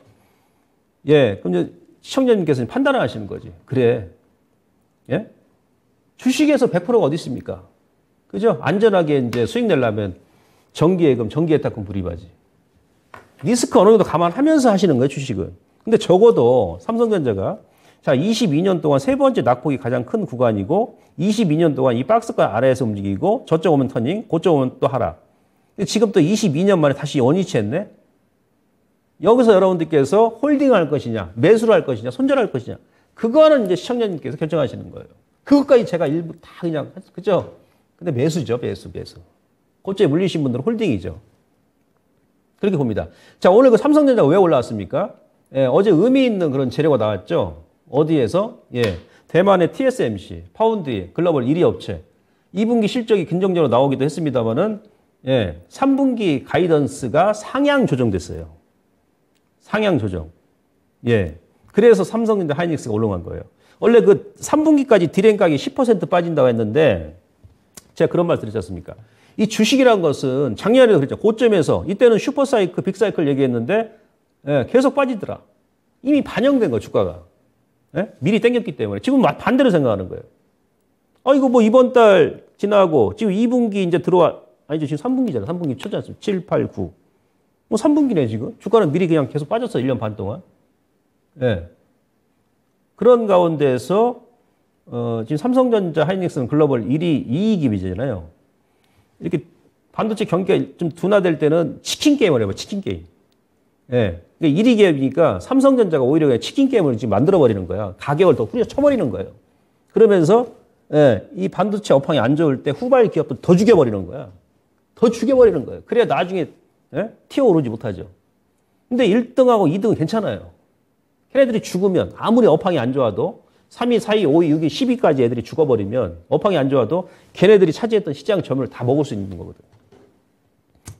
그럼 이제 시청자님께서는 판단을 하시는 거지. 그래. 주식에서 100%가 어디 있습니까? 그죠? 안전하게 이제 수익 내려면 정기예금, 정기예탁금 불입하지. 리스크 어느 정도 감안하면서 하시는 거예요, 주식은. 근데 적어도 삼성전자가 자, 22년 동안 세 번째 낙폭이 가장 큰 구간이고, 22년 동안 이 박스권 아래에서 움직이고, 저쪽 오면 터닝, 고쪽 오면 또 하락. 근데 지금 또 22년 만에 다시 원위치했네? 여기서 여러분들께서 홀딩할 것이냐, 매수를 할 것이냐, 손절할 것이냐. 그거는 이제 시청자님께서 결정하시는 거예요. 그것까지 제가 일부 다 그냥, 그죠? 근데 매수죠, 매수. 고점에 물리신 분들은 홀딩이죠. 그렇게 봅니다. 자, 오늘 그 삼성전자가 왜 올라왔습니까? 어제 의미 있는 그런 재료가 나왔죠. 어디에서? 대만의 TSMC, 파운드리, 글로벌 1위 업체. 2분기 실적이 긍정적으로 나오기도 했습니다만은, 예, 3분기 가이던스가 상향 조정됐어요. 상향 조정. 예. 그래서 삼성전자 하이닉스가 올라간 거예요. 원래 그 3분기까지 디램 가격이 10% 빠진다고 했는데 제가 그런 말 드렸지 않습니까? 이 주식이란 것은 작년에도 그랬죠. 고점에서 이때는 슈퍼사이클, 빅사이클 얘기했는데 예, 계속 빠지더라. 이미 반영된 거 주가가. 예? 미리 땡겼기 때문에. 지금 반대로 생각하는 거예요. 이거 뭐 이번 달 지나고 지금 2분기 이제 아니죠. 지금 3분기잖아요. 3분기 초지 않습니까? 7, 8, 9. 뭐 3분기네 지금. 주가는 미리 그냥 계속 빠졌어. 1년 반 동안. 예. 그런 가운데에서 지금 삼성전자 하이닉스는 글로벌 1위 이익입이잖아요. 이렇게 반도체 경기가 좀 둔화될 때는 치킨 게임을 해봐. 치킨 게임. 예. 그러니까 1위 기업이니까 삼성전자가 오히려 그냥 치킨 게임을 지금 만들어버리는 거야. 가격을 더 후려쳐버리는 거예요. 그러면서 예, 이 반도체 업황이 안 좋을 때 후발 기업도 더 죽여버리는 거야. 더 죽여버리는 거예요. 그래야 나중에 예? 튀어오르지 못하죠. 근데 1등하고 2등은 괜찮아요. 걔네들이 죽으면 아무리 업황이 안 좋아도 3위, 4위, 5위, 6위, 10위까지 애들이 죽어버리면 업황이 안 좋아도 걔네들이 차지했던 시장 점유율을 다 먹을 수 있는 거거든.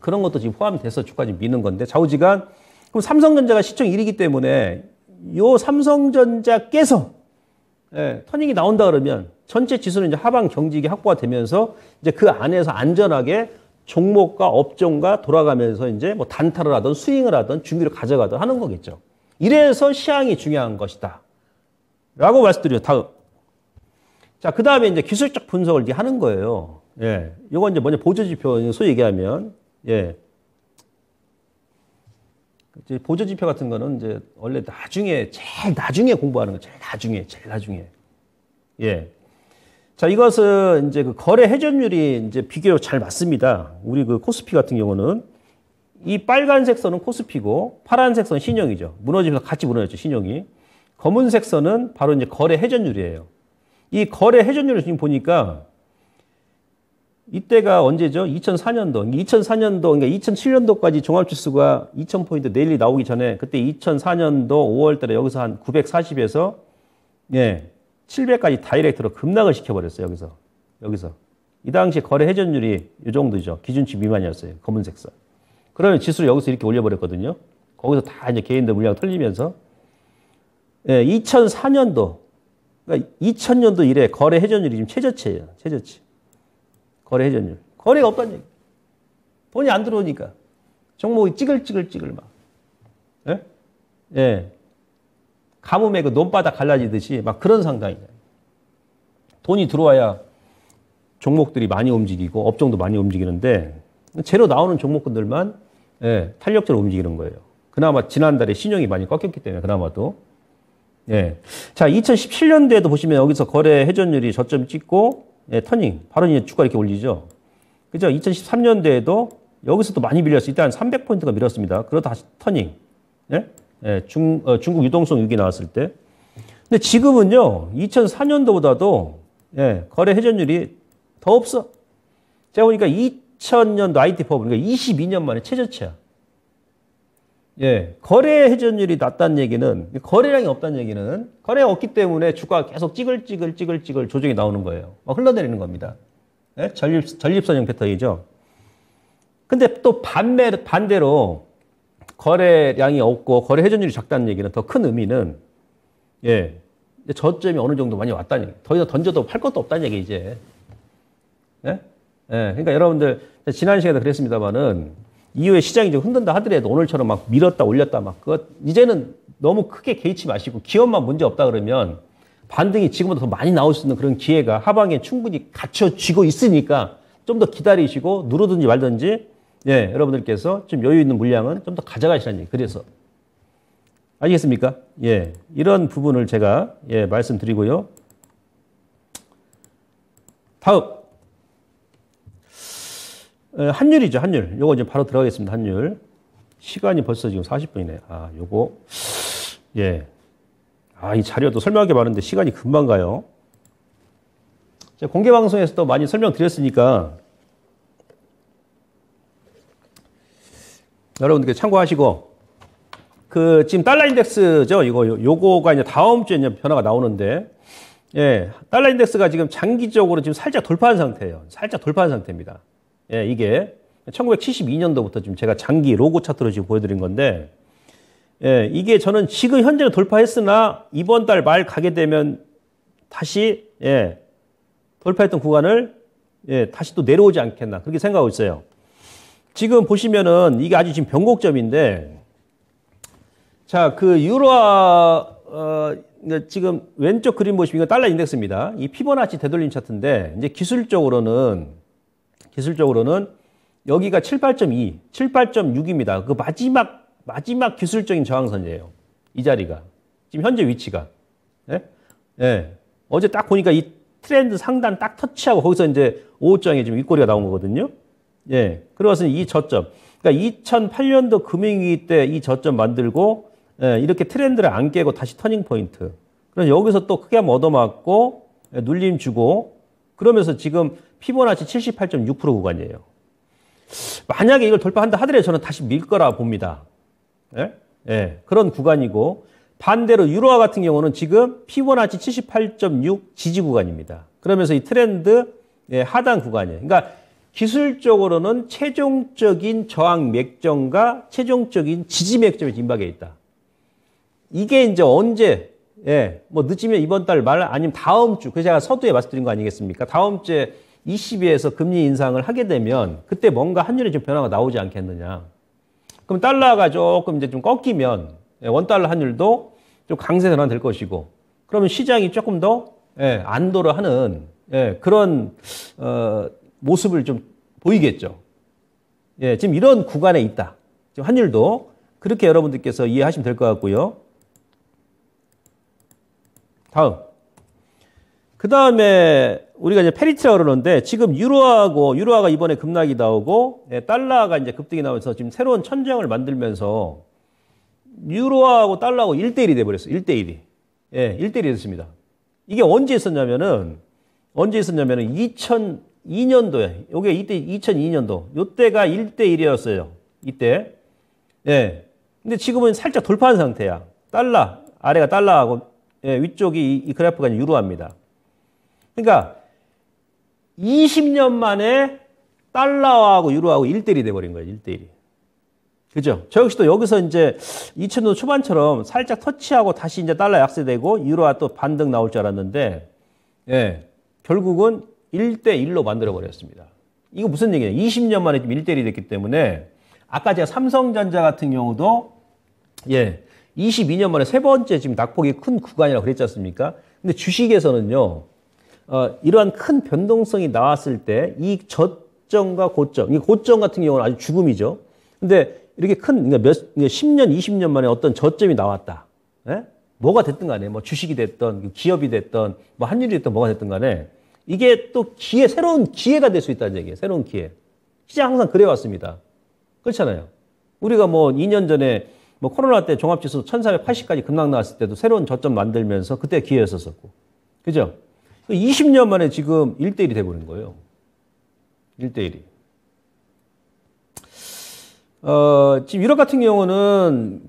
그런 것도 지금 포함돼서 주가지 미는 건데 좌우지간 그럼 삼성전자가 시총 1위이기 때문에 요 삼성전자께서 예, 터닝이 나온다 그러면 전체 지수는 이제 하방 경직이 확보가 되면서 이제 그 안에서 안전하게 종목과 업종과 돌아가면서 이제 뭐 단타를 하든 스윙을 하든 중기를 가져가든 하는 거겠죠. 이래서 시향이 중요한 것이다. 라고 말씀드려요. 다음. 자, 그 다음에 이제 기술적 분석을 이제 하는 거예요. 예. 요건 이제 먼저 보조지표, 소위 얘기하면, 예. 이제 보조지표 같은 거는 이제 원래 나중에, 제일 나중에 공부하는 거, 제일 나중에. 예. 자, 이것은 이제 그 거래 회전율이 이제 비교적 잘 맞습니다. 우리 그 코스피 같은 경우는 이 빨간색 선은 코스피고 파란색 선 신용이죠. 무너지면서 같이 무너졌죠, 신용이. 검은색 선은 바로 이제 거래 회전율이에요. 이 거래 회전율을 지금 보니까 이때가 언제죠? 2004년도. 2004년도, 그러니까 2007년도까지 종합지수가 2000포인트 내일이 나오기 전에 그때 2004년도 5월 달에 여기서 한 940에서 예, 700까지 다이렉트로 급락을 시켜버렸어요. 여기서. 이 당시 거래 회전율이 이 정도죠. 기준치 미만이었어요. 검은색 선. 그러면 지수를 여기서 이렇게 올려버렸거든요. 거기서 다 이제 개인들 물량 털리면서 예, 2004년도, 그러니까 2000년도 이래 거래 회전율이 지금 최저치예요. 최저치. 거래 회전율. 거래가 없다는 얘기. 돈이 안 들어오니까. 종목이 찌글찌글 막. 예? 예. 가뭄에 그 논바닥 갈라지듯이 막 그런 상황이에요. 돈이 들어와야 종목들이 많이 움직이고 업종도 많이 움직이는데 재료 나오는 종목군들만 예, 탄력적으로 움직이는 거예요. 그나마 지난달에 신용이 많이 꺾였기 때문에 그나마도. 예. 자, 2017년도에도 보시면 여기서 거래 회전율이 저점 찍고 예, 터닝. 바로 이제 주가 이렇게 올리죠. 그죠? 2013년도에도 여기서도 많이 밀렸어요. 이때 한 300포인트가 밀었습니다. 그러다 다시 터닝. 예? 예, 중국 유동성 6이 나왔을 때. 근데 지금은요, 2004년도보다도 예, 거래 회전율이 더 없어. 제가 보니까 2000년도 IT 버블, 그러니까 22년 만에 최저치야. 예, 거래 회전율이 낮다는 얘기는, 거래량이 없다는 얘기는, 거래가 없기 때문에 주가가 계속 찌글찌글 조정이 나오는 거예요. 막 흘러내리는 겁니다. 예? 전립선형 패턴이죠. 근데 또 반대로 거래량이 없고 거래 회전율이 작다는 얘기는 더 큰 의미는, 예, 저점이 어느 정도 많이 왔다는 얘기. 더 이상 던져도 팔 것도 없다는 얘기, 이제. 예? 예, 그러니까 여러분들, 지난 시간에도 그랬습니다만은, 이후에 시장이 좀 흔든다 하더라도 오늘처럼 막 밀었다 올렸다 막 그것 이제는 너무 크게 개의치 마시고 기업만 문제 없다 그러면 반등이 지금보다 더 많이 나올 수 있는 그런 기회가 하방에 충분히 갖춰지고 있으니까 좀 더 기다리시고 누르든지 말든지 예, 여러분들께서 좀 여유 있는 물량은 좀 더 가져가시라는 얘기. 그래서 아시겠습니까? 예, 이런 부분을 제가 예, 말씀드리고요. 다음. 환율이죠, 환율. 요거 이제 바로 들어가겠습니다, 환율. 시간이 벌써 지금 40분이네. 아, 요거. 예. 아, 이 자료도 설명할 게 많은데 시간이 금방 가요. 제가 공개방송에서도 많이 설명드렸으니까 여러분들께 참고하시고, 지금 달러 인덱스죠, 요거가 이제 다음 주에 이제 변화가 나오는데, 예. 달러 인덱스가 지금 장기적으로 지금 살짝 돌파한 상태예요. 살짝 돌파한 상태입니다. 예, 이게 1972년도부터 지금 제가 장기 로고 차트로 지금 보여드린 건데, 예, 이게 저는 지금 현재는 돌파했으나 이번 달 말 가게 되면 다시, 예, 돌파했던 구간을, 예, 다시 또 내려오지 않겠나. 그렇게 생각하고 있어요. 지금 보시면은 이게 아주 지금 변곡점인데, 자, 그 유로화, 지금 왼쪽 그림 보시면 이거 달러 인덱스입니다. 이 피보나치 되돌림 차트인데, 이제 기술적으로는 여기가 78.2, 78.6입니다. 그 마지막 기술적인 저항선이에요. 이 자리가. 지금 현재 위치가. 예? 예. 어제 딱 보니까 이 트렌드 상단 딱 터치하고 거기서 이제 5호장에 지금 윗꼬리가 나온 거거든요. 예. 그래서 이 저점. 그러니까 2008년도 금융위기 때 이 저점 만들고, 예, 이렇게 트렌드를 안 깨고 다시 터닝 포인트. 그럼 여기서 또 크게 한번 얻어맞고, 예, 눌림 주고, 그러면서 지금 피보나치 78.6% 구간이에요. 만약에 이걸 돌파한다 하더라도 저는 다시 밀 거라 봅니다. 예? 예, 그런 구간이고, 반대로 유로화 같은 경우는 지금 피보나치 78.6 지지 구간입니다. 그러면서 이 트렌드, 예, 하단 구간이에요. 그러니까 기술적으로는 최종적인 저항 맥점과 최종적인 지지 맥점이 임박해 있다. 이게 이제 언제, 예, 뭐 늦으면 이번 달 말 아니면 다음 주, 그래서 제가 서두에 말씀드린 거 아니겠습니까? 다음 주에 ECB에서 금리 인상을 하게 되면 그때 뭔가 환율에 좀 변화가 나오지 않겠느냐. 그럼 달러가 조금 이제 좀 꺾이면, 예, 원달러 환율도 좀 강세 전환될 것이고, 그러면 시장이 조금 더, 예, 안도를 하는, 예, 그런 모습을 좀 보이겠죠. 예, 지금 이런 구간에 있다. 지금 환율도 그렇게 여러분들께서 이해하시면 될 것 같고요. 다음. 그 다음에 우리가 이제 페리티라고 그러는데 지금 유로화가 이번에 급락이 나오고, 예, 달러가 이제 급등이 나오면서 지금 새로운 천정을 만들면서 유로화하고 달러하고 1대1이 돼버렸어요. 1대1이. 예, 1대1이 됐습니다. 이게 언제 있었냐면은 2002년도에, 요게 이때 2002년도. 요때가 1대1이었어요. 이때. 예. 근데 지금은 살짝 돌파한 상태야. 달러, 아래가 달러하고, 예, 위쪽이 이 그래프가 유로화입니다. 그러니까 20년 만에 달러하고 유로하고 1대1이 돼버린 거예요. 1대1이. 그죠? 저 역시도 여기서 이제 2000년 초반처럼 살짝 터치하고 다시 이제 달러 약세되고 유로화 또 반등 나올 줄 알았는데, 예, 결국은 1대1로 만들어버렸습니다. 이거 무슨 얘기냐? 20년 만에 좀 1대1이 됐기 때문에 아까 제가 삼성전자 같은 경우도, 예, 22년 만에 세 번째 지금 낙폭이 큰 구간이라고 그랬지 않습니까? 근데 주식에서는요, 이러한 큰 변동성이 나왔을 때 이 저점과 고점, 이 고점 같은 경우는 아주 죽음이죠. 근데 이렇게 큰, 그러니까 10년, 20년 만에 어떤 저점이 나왔다. 예? 뭐가 됐든 간에, 뭐 주식이 됐던, 기업이 됐던, 뭐 환율이 됐던, 뭐가 됐든 간에 이게 또 새로운 기회가 될 수 있다는 얘기예요. 새로운 기회. 시장 항상 그래왔습니다. 그렇잖아요. 우리가 뭐 2년 전에 뭐 코로나 때 종합지수 1480까지 급락 나왔을 때도 새로운 저점 만들면서 그때 기회였었고. 그죠? 20년 만에 지금 1대1이 돼버린 거예요. 1대1이. 지금 유럽 같은 경우는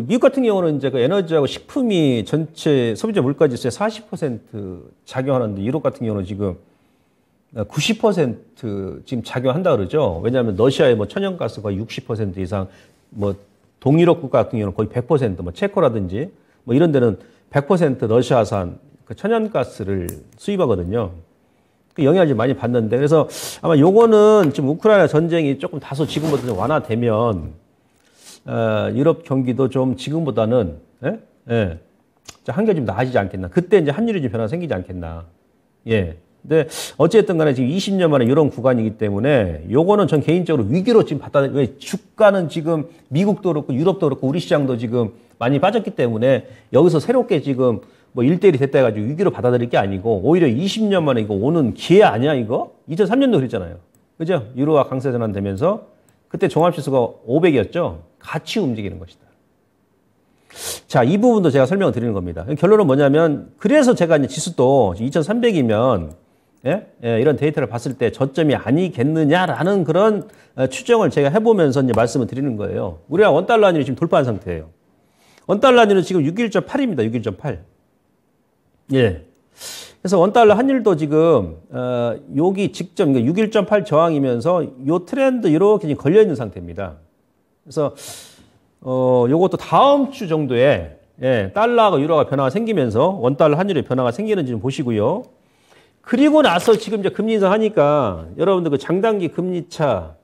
미국 같은 경우는 이제 그 에너지하고 식품이 전체 소비자 물가지수의 40% 작용하는데 유럽 같은 경우는 지금 90% 지금 작용한다 그러죠. 왜냐하면 러시아의 뭐 천연가스 거의 60% 이상, 뭐 동유럽 국가 같은 경우는 거의 100%, 뭐 체코라든지 뭐 이런 데는 100% 러시아산 그 천연가스를 수입하거든요. 그 영향을 좀 많이 받는데, 그래서 아마 요거는 지금 우크라이나 전쟁이 조금 다소 지금보다 좀 완화되면 유럽 경기도 좀 지금보다는, 예? 예, 한결 좀 나아지지 않겠나. 그때 이제 환율이 좀 변화가 생기지 않겠나. 예. 근데 어쨌든 간에 지금 20년 만에 이런 구간이기 때문에 요거는 전 개인적으로 위기로 지금 왜 주가는 지금 미국도 그렇고 유럽도 그렇고 우리 시장도 지금 많이 빠졌기 때문에 여기서 새롭게 지금 뭐 1대1이 됐다 해가지고 위기로 받아들일 게 아니고 오히려 20년 만에 이거 오는 기회 아니야 이거? 2003년도 그랬잖아요. 그죠? 유로화 강세 전환되면서 그때 종합지수가 500이었죠? 같이 움직이는 것이다. 자, 이 부분도 제가 설명을 드리는 겁니다. 결론은 뭐냐면 그래서 제가 이제 지수도 2300이면 예? 예, 이런 데이터를 봤을 때 저점이 아니겠느냐라는 그런 추정을 제가 해보면서 이제 말씀을 드리는 거예요. 우리가 원달러 환율이 지금 돌파한 상태예요. 원달러 환율은 지금 61.8입니다. 61.8. 예. 그래서 원달러 환율도 지금 여기 직전 61.8 저항이면서 요 트렌드 이렇게 걸려 있는 상태입니다. 그래서 요것도 다음 주 정도에 달러하고 유로가 변화가 생기면서 원달러 환율의 변화가 생기는지 좀 보시고요. 그리고 나서 지금 이제 금리 인상하니까 여러분들 그 장단기 금리 차,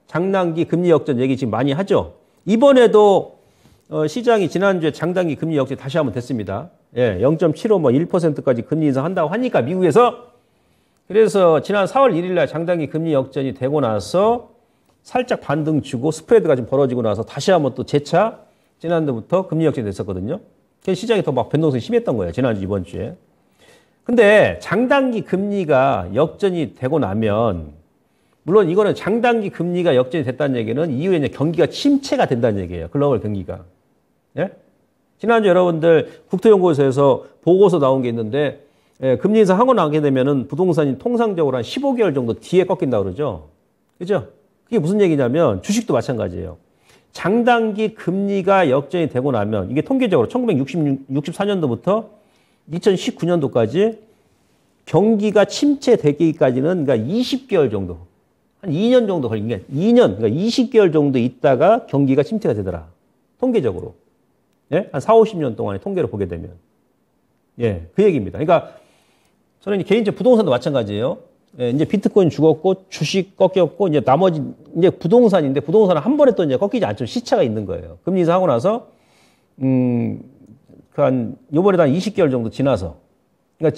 장단기 금리 역전 얘기 지금 많이 하죠. 이번에도 시장이 지난주에 장단기 금리 역전이 다시 한번 됐습니다. 0.75 뭐 1%까지 금리 인상한다고 하니까 미국에서 그래서 지난 4월 1일 날 장단기 금리 역전이 되고 나서 살짝 반등 주고 스프레드가 좀 벌어지고 나서 다시 한번 또 재차 지난주부터 금리 역전이 됐었거든요. 그래서 시장이 더 막 변동성이 심했던 거예요. 지난주 이번 주에. 근데 장단기 금리가 역전이 되고 나면 물론 이거는 장단기 금리가 역전이 됐다는 얘기는 이후에 이제 경기가 침체가 된다는 얘기예요. 글로벌 경기가. 예? 지난주 여러분들 국토연구소에서 보고서 나온 게 있는데 금리 인상하고 나게 되면은 부동산이 통상적으로 한 15개월 정도 뒤에 꺾인다고 그러죠. 그죠? 그게 무슨 얘기냐면 주식도 마찬가지예요. 장단기 금리가 역전이 되고 나면 이게 통계적으로 1964년도부터 2019년도까지 경기가 침체되기까지는 그러니까 20개월 정도, 한 2년 정도 걸린 게 2년, 그러니까 20개월 정도 있다가 경기가 침체가 되더라. 통계적으로. 예? 한 4, 50년 동안의 통계를 보게 되면. 예, 그 얘기입니다. 그러니까 저는 개인적 부동산도 마찬가지예요. 예, 이제 비트코인 죽었고 주식 꺾였고 이제 나머지 이제 부동산인데 부동산은 한 번에 또 이제 꺾이지 않죠. 시차가 있는 거예요. 금리 인상하고 나서 한 요번에도 한 20개월 정도 지나서 그러니까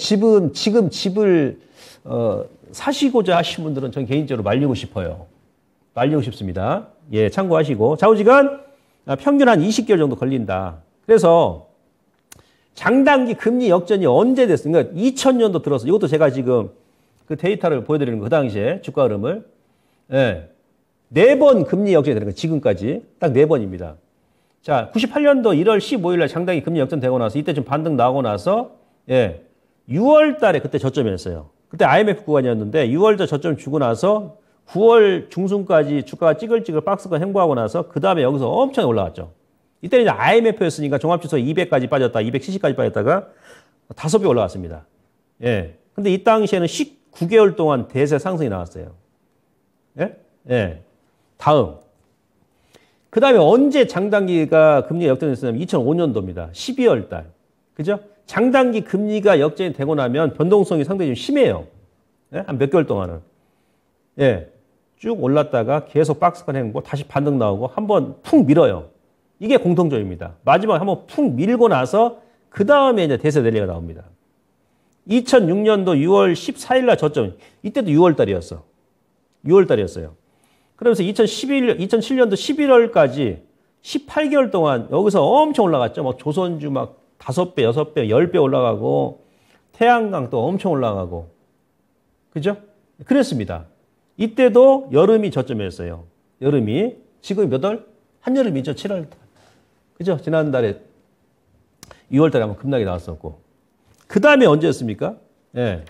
지금 집을 사시고자 하신 분들은 전 개인적으로 말리고 싶어요. 말리고 싶습니다. 예, 참고하시고 좌우지간 평균 한 20개월 정도 걸린다. 그래서 장단기 금리 역전이 언제 됐어요? 그러니까 2000년도 들어서 이것도 제가 지금 그 데이터를 보여드리는 거, 그 당시에 주가 흐름을. 예. 4번 금리 역전이 되는 거예요. 지금까지. 딱 4번입니다. 자, 98년도 1월 15일 날 장단기 금리 역전되고 나서 이때 좀 반등 나오고 나서, 6월 달에 그때 저점이었어요. 그때 IMF 구간이었는데 6월 달 저점 주고 나서 9월 중순까지 주가가 찌글찌글 박스권 행보하고 나서 그 다음에 여기서 엄청 올라갔죠. 이때는 이제 IMF였으니까 종합지수 200까지 빠졌다, 270까지 빠졌다가 5배 올라갔습니다. 예. 근데 이 당시에는 19개월 동안 대세 상승이 나왔어요. 예? 다음. 그 다음에 언제 장단기가 금리가 역전됐냐면 2005년도입니다. 12월 달. 그죠? 장단기 금리가 역전이 되고 나면 변동성이 상당히 좀 심해요. 예? 한 몇 개월 동안은. 예. 쭉 올랐다가 계속 박스권 행보, 다시 반등 나오고 한번 푹 밀어요. 이게 공통점입니다. 마지막에 한번 푹 밀고 나서 그 다음에 이제 대세 랠리가 나옵니다. 2006년도 6월 14일 날 저점, 이때도 6월 달이었어. 6월 달이었어요. 그러면서 2007년도 11월까지 18개월 동안 여기서 엄청 올라갔죠. 막 조선주 막 5배, 6배, 10배 올라가고 태양광 또 엄청 올라가고. 그죠? 그랬습니다. 이때도 여름이 저점이었어요. 여름이. 지금 몇 월? 한여름이죠. 7월 달. 그죠? 지난달에 6월 달에 한번 급락이 나왔었고. 그 다음에 언제였습니까? 예.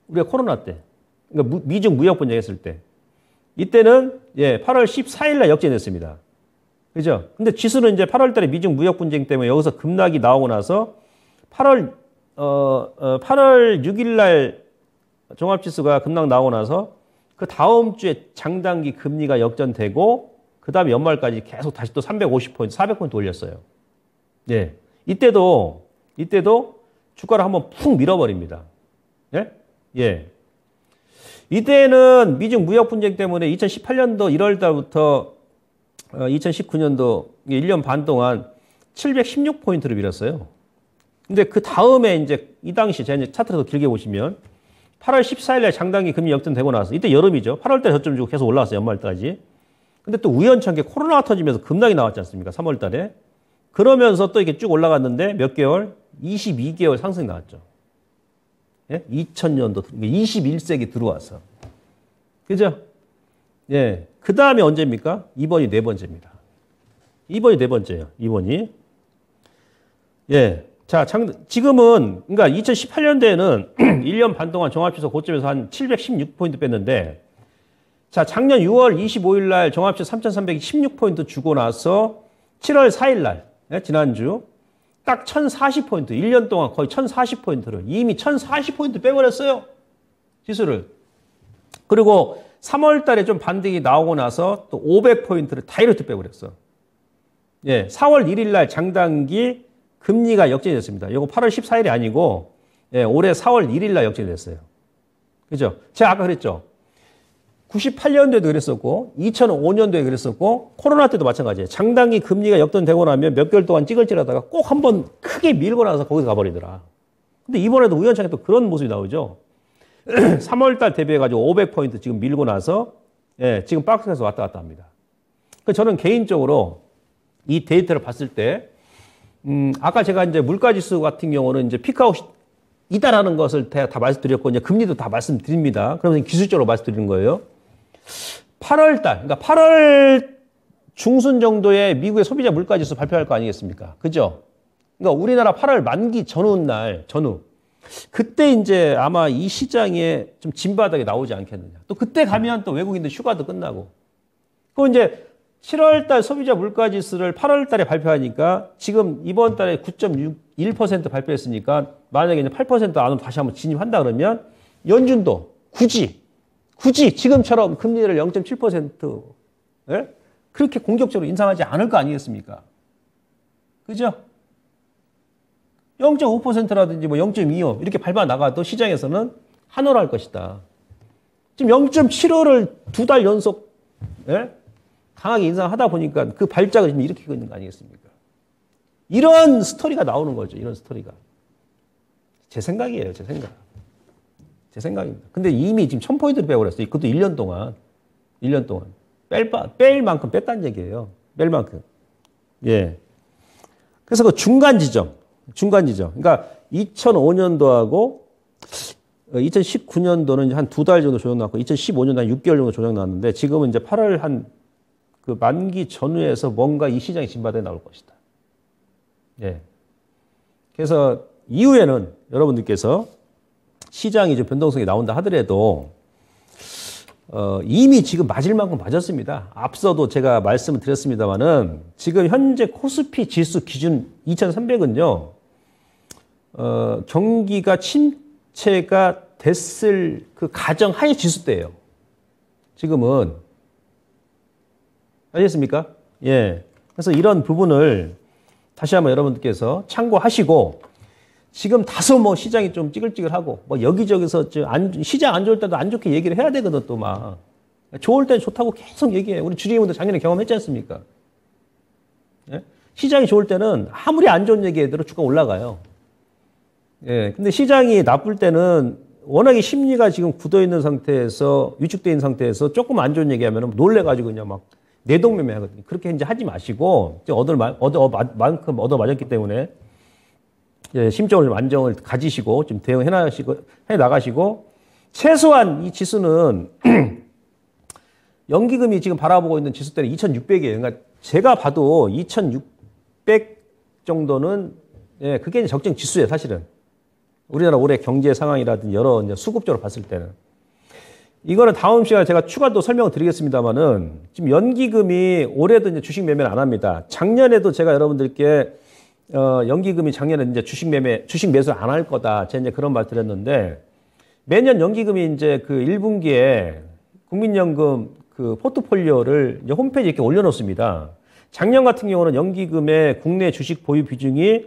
우리가 코로나 때. 그러니까 미중 무역 분쟁 했을 때. 이때는 8월 14일 날 역전했습니다. 그죠? 근데 지수는 이제 8월 달에 미중 무역 분쟁 때문에 여기서 급락이 나오고 나서 8월 6일 날 종합지수가 급락 나오고 나서 그 다음 주에 장단기 금리가 역전되고 그 다음에 연말까지 계속 다시 또 350포인트, 400포인트 올렸어요. 예. 이때도 주가를 한번 푹 밀어버립니다. 예? 예. 이때는 미중 무역 분쟁 때문에 2018년도 1월 달부터 2019년도 1년 반 동안 716포인트를 밀었어요. 근데 그 다음에 이제 이 당시 제가 이제 차트를 더 길게 보시면 8월 14일 날 장단기 금리 역전되고 나서 이때 여름이죠. 8월 달 저점 주고 계속 올라왔어요. 연말까지. 근데 또 우연찮게 코로나가 터지면서 급락이 나왔지 않습니까? 3월 달에. 그러면서 또 이렇게 쭉 올라갔는데 몇 개월? 22개월 상승이 나왔죠. 예? 2000년도, 21세기 들어와서. 그죠? 예. 그 다음에 언제입니까? 이번이 4번째입니다. 이번이 4번째예요. 이번이. 예. 자, 지금은, 그러니까 2018년도에는 1년 반 동안 종합지수 고점에서 한 716포인트 뺐는데, 자, 작년 6월 25일 날 종합지수 3,316포인트 주고 나서 7월 4일 날, 지난주, 딱 1040포인트, 1년 동안 거의 1040포인트를 이미 1040포인트 빼버렸어요. 지수를. 그리고 3월 달에 좀 반등이 나오고 나서 또 500포인트를 다이렉트 빼버렸어. 예, 4월 1일 날 장단기 금리가 역전됐습니다. 이거 8월 14일이 아니고 예, 올해 4월 1일 날 역전됐어요. 그죠? 제가 아까 그랬죠. 98년도에도 그랬었고 2005년도에 그랬었고 코로나 때도 마찬가지예요. 장단기 금리가 역전되고 나면 몇 개월 동안 찌글찌글하다가 꼭 한번 크게 밀고 나서 거기서 가버리더라. 근데 이번에도 우연찮게 또 그런 모습이 나오죠. 3월달 대비해가지고 500포인트 지금 밀고 나서 예, 지금 박스에서 왔다 갔다 합니다. 저는 개인적으로 이 데이터를 봤을 때 아까 제가 이제 물가지수 같은 경우는 이제 피크아웃이다라는 것을 다 말씀드렸고 이제 금리도 다 말씀드립니다. 그러면서 기술적으로 말씀드리는 거예요. 8월 달, 그러니까 8월 중순 정도에 미국의 소비자 물가지수 발표할 거 아니겠습니까? 그죠? 그러니까 우리나라 8월 만기 전후. 그때 이제 아마 이 시장에 좀 진바닥이 나오지 않겠느냐. 또 그때 가면 또 외국인들 휴가도 끝나고. 그리고 이제 7월 달 소비자 물가지수를 8월 달에 발표하니까 지금 이번 달에 9.1% 발표했으니까 만약에 이제 8% 안으로 다시 한번 진입한다 그러면 연준도 굳이 지금처럼 금리를 0.7% 예? 그렇게 공격적으로 인상하지 않을 거 아니겠습니까? 그죠? 0.5%라든지 뭐 0.25 이렇게 밟아 나가도 시장에서는 환호할 것이다. 지금 0.75를 2달 연속 예? 강하게 인상하다 보니까 그 발작을 지금 일으키고 있는 거 아니겠습니까? 이런 스토리가 나오는 거죠. 이런 스토리가. 제 생각이에요. 제 생각입니다. 근데 이미 지금 1000포인트를 빼버렸어요. 그것도 1년 동안. 뺄 만큼 뺐다는 얘기예요. 뺄 만큼. 예. 그래서 그 중간 지점. 그러니까 2005년도하고 2019년도는 한 2달 정도 조정 나왔고 2015년도 한 6개월 정도 조정 나왔는데 지금은 이제 8월 한 그 만기 전후에서 뭔가 이 시장의 진바닥이 나올 것이다. 예. 그래서 이후에는 여러분들께서 시장이 좀 변동성이 나온다 하더라도 이미 지금 맞을 만큼 맞았습니다. 앞서도 제가 말씀을 드렸습니다만은 지금 현재 코스피 지수 기준 2300은요. 경기가 침체가 됐을 그 가정 하에 지수대예요. 지금은 아시겠습니까? 예. 그래서 이런 부분을 다시 한번 여러분들께서 참고하시고 지금 다소 뭐 시장이 좀 찌글찌글하고 뭐 여기저기서 시장 안 좋을 때도 안 좋게 얘기를 해야 되거든 또 막 좋을 땐 좋다고 계속 얘기해. 우리 주주님들 작년에 경험했지 않습니까? 예? 시장이 좋을 때는 아무리 안 좋은 얘기해도 주가 올라가요. 예. 근데 시장이 나쁠 때는 워낙에 심리가 지금 굳어 있는 상태에서 위축되어 있는 상태에서 조금 안 좋은 얘기하면 놀래가지고 그냥 막 내동매매 하거든요. 그렇게 이제 하지 마시고 만큼 얻어 맞았기 때문에 예, 심적으로 좀 안정을 가지시고 좀 대응해 나가시고 최소한 이 지수는 연기금이 지금 바라보고 있는 지수대는 2600이에요. 그러니까 제가 봐도 2600 정도는 예, 그게 적정 지수예요, 사실은. 우리나라 올해 경제 상황이라든지 여러 이제 수급적으로 봤을 때는. 이거는 다음 시간에 제가 추가 또 설명을 드리겠습니다만은 지금 연기금이 올해도 이제 주식 매매를 안 합니다. 작년에도 제가 여러분들께 연기금이 작년에 이제 주식 매수를 안 할 거다. 제가 이제 그런 말 드렸는데 매년 연기금이 이제 그 1분기에 국민연금 그 포트폴리오를 이제 홈페이지에 이렇게 올려놓습니다. 작년 같은 경우는 연기금의 국내 주식 보유 비중이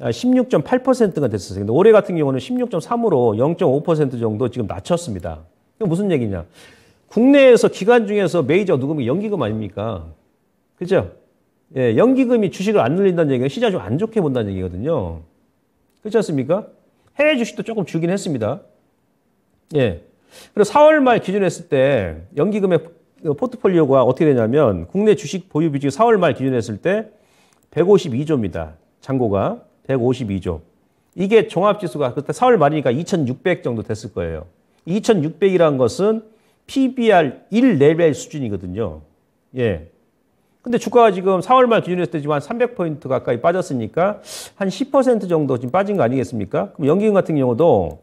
16.8%가 됐었어요. 근데 올해 같은 경우는 16.3으로 0.5% 정도 지금 낮췄습니다. 이게 무슨 얘기냐? 국내에서 기관 중에서 메이저 누구면 연기금 아닙니까? 그죠? 예, 연기금이 주식을 안 늘린다는 얘기가 시장이 좀 안 좋게 본다는 얘기거든요. 그렇지 않습니까? 해외 주식도 조금 주긴 했습니다. 예. 그리고 4월 말 기준 했을 때 연기금의 포트폴리오가 어떻게 되냐면 국내 주식 보유 비중이 4월 말 기준 했을 때 152조입니다. 잔고가 152조. 이게 종합지수가 그때 4월 말이니까 2600 정도 됐을 거예요. 2600이라는 것은 PBR 1레벨 수준이거든요. 예. 근데 주가가 지금 4월 말 기준으로 했을 때 지금 한 300포인트 가까이 빠졌으니까 한 10% 정도 지금 빠진 거 아니겠습니까? 그럼 연기금 같은 경우도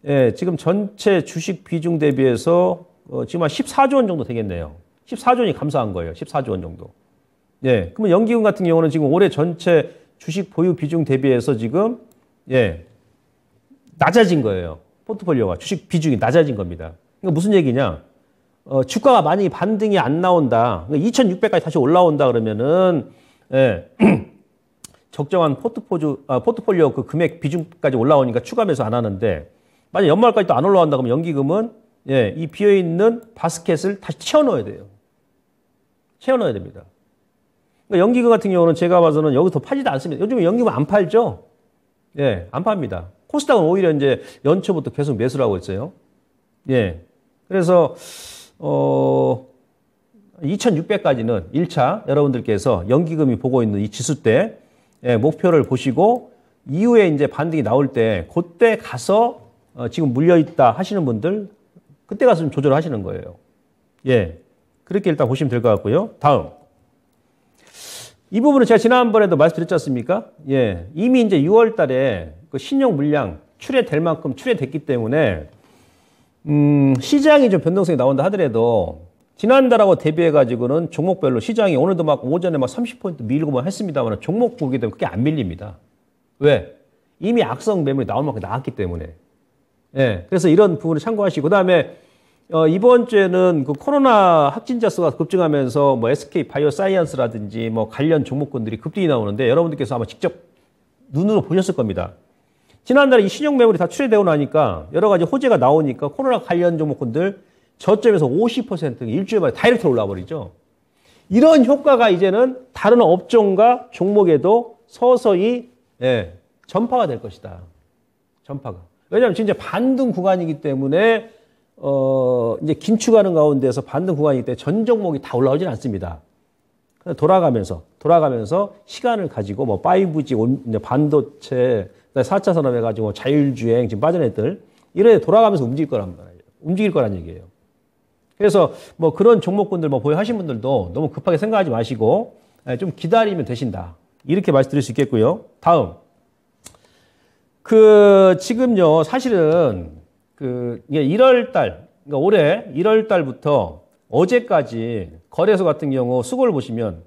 예, 지금 전체 주식 비중 대비해서 지금 한 14조 원 정도 되겠네요. 14조 원이 감소한 거예요. 14조 원 정도. 예. 그러면 연기금 같은 경우는 지금 올해 전체 주식 보유 비중 대비해서 지금 예, 낮아진 거예요. 포트폴리오가 주식 비중이 낮아진 겁니다. 그러니까 무슨 얘기냐? 주가가 많이 반등이 안 나온다. 2,600까지 다시 올라온다 그러면은 예, 적정한 포트폴리오 그 금액 비중까지 올라오니까 추가 매수 안 하는데 만약 연말까지 또 안 올라온다 그러면 연기금은 예, 이 비어있는 바스켓을 다시 채워넣어야 돼요. 채워넣어야 됩니다. 그러니까 연기금 같은 경우는 제가 봐서는 여기서 팔지도 않습니다. 요즘에 연기금 안 팔죠? 예, 안 팝니다. 코스닥은 오히려 이제 연초부터 계속 매수를 하고 있어요. 예. 그래서, 2600까지는 1차 여러분들께서 연기금이 보고 있는 이 지수대, 예, 목표를 보시고 이후에 이제 반등이 나올 때 그때 가서 지금 물려있다 하시는 분들 그때 가서 좀 조절하시는 거예요. 예. 그렇게 일단 보시면 될 것 같고요. 다음. 이 부분은 제가 지난번에도 말씀드렸지 않습니까? 예. 이미 이제 6월 달에 그 신용 물량 출회될 만큼 출회됐기 때문에, 시장이 좀 변동성이 나온다 하더라도, 지난달하고 대비해가지고는 종목별로 시장이 오늘도 막 오전에 막 30포인트 밀고 뭐 했습니다만 종목 보게 되면 그게 안 밀립니다. 왜? 이미 악성 매물이 나올 만큼 나왔기 때문에. 예. 그래서 이런 부분을 참고하시고, 그 다음에 이번 주에는 그 코로나 확진자 수가 급증하면서 뭐 SK 바이오사이언스라든지 뭐 관련 종목군들이 급등이 나오는데 여러분들께서 아마 직접 눈으로 보셨을 겁니다. 지난달에 이 신용 매물이 다 출회되고 나니까 여러 가지 호재가 나오니까 코로나 관련 종목군들 저점에서 50% 일주일 만에 다이렉트로 올라와 버리죠. 이런 효과가 이제는 다른 업종과 종목에도 서서히 예, 전파가 될 것이다. 전파가. 왜냐하면 진짜 반등 구간이기 때문에 이제 긴축하는 가운데서 반등 구간이기 때문에 전 종목이 다 올라오진 않습니다. 돌아가면서 시간을 가지고 뭐 5G, 반도체, 4차 산업 해가지고 자율주행, 지금 빠진 애들, 이런 애 돌아가면서 움직일 거란 얘기예요. 그래서 뭐 그런 종목군들 뭐 보유하신 분들도 너무 급하게 생각하지 마시고 좀 기다리면 되신다. 이렇게 말씀드릴 수 있겠고요. 다음. 지금요, 사실은 1월 달, 그러니까 올해 1월 달부터 어제까지 거래소 같은 경우 수급을 보시면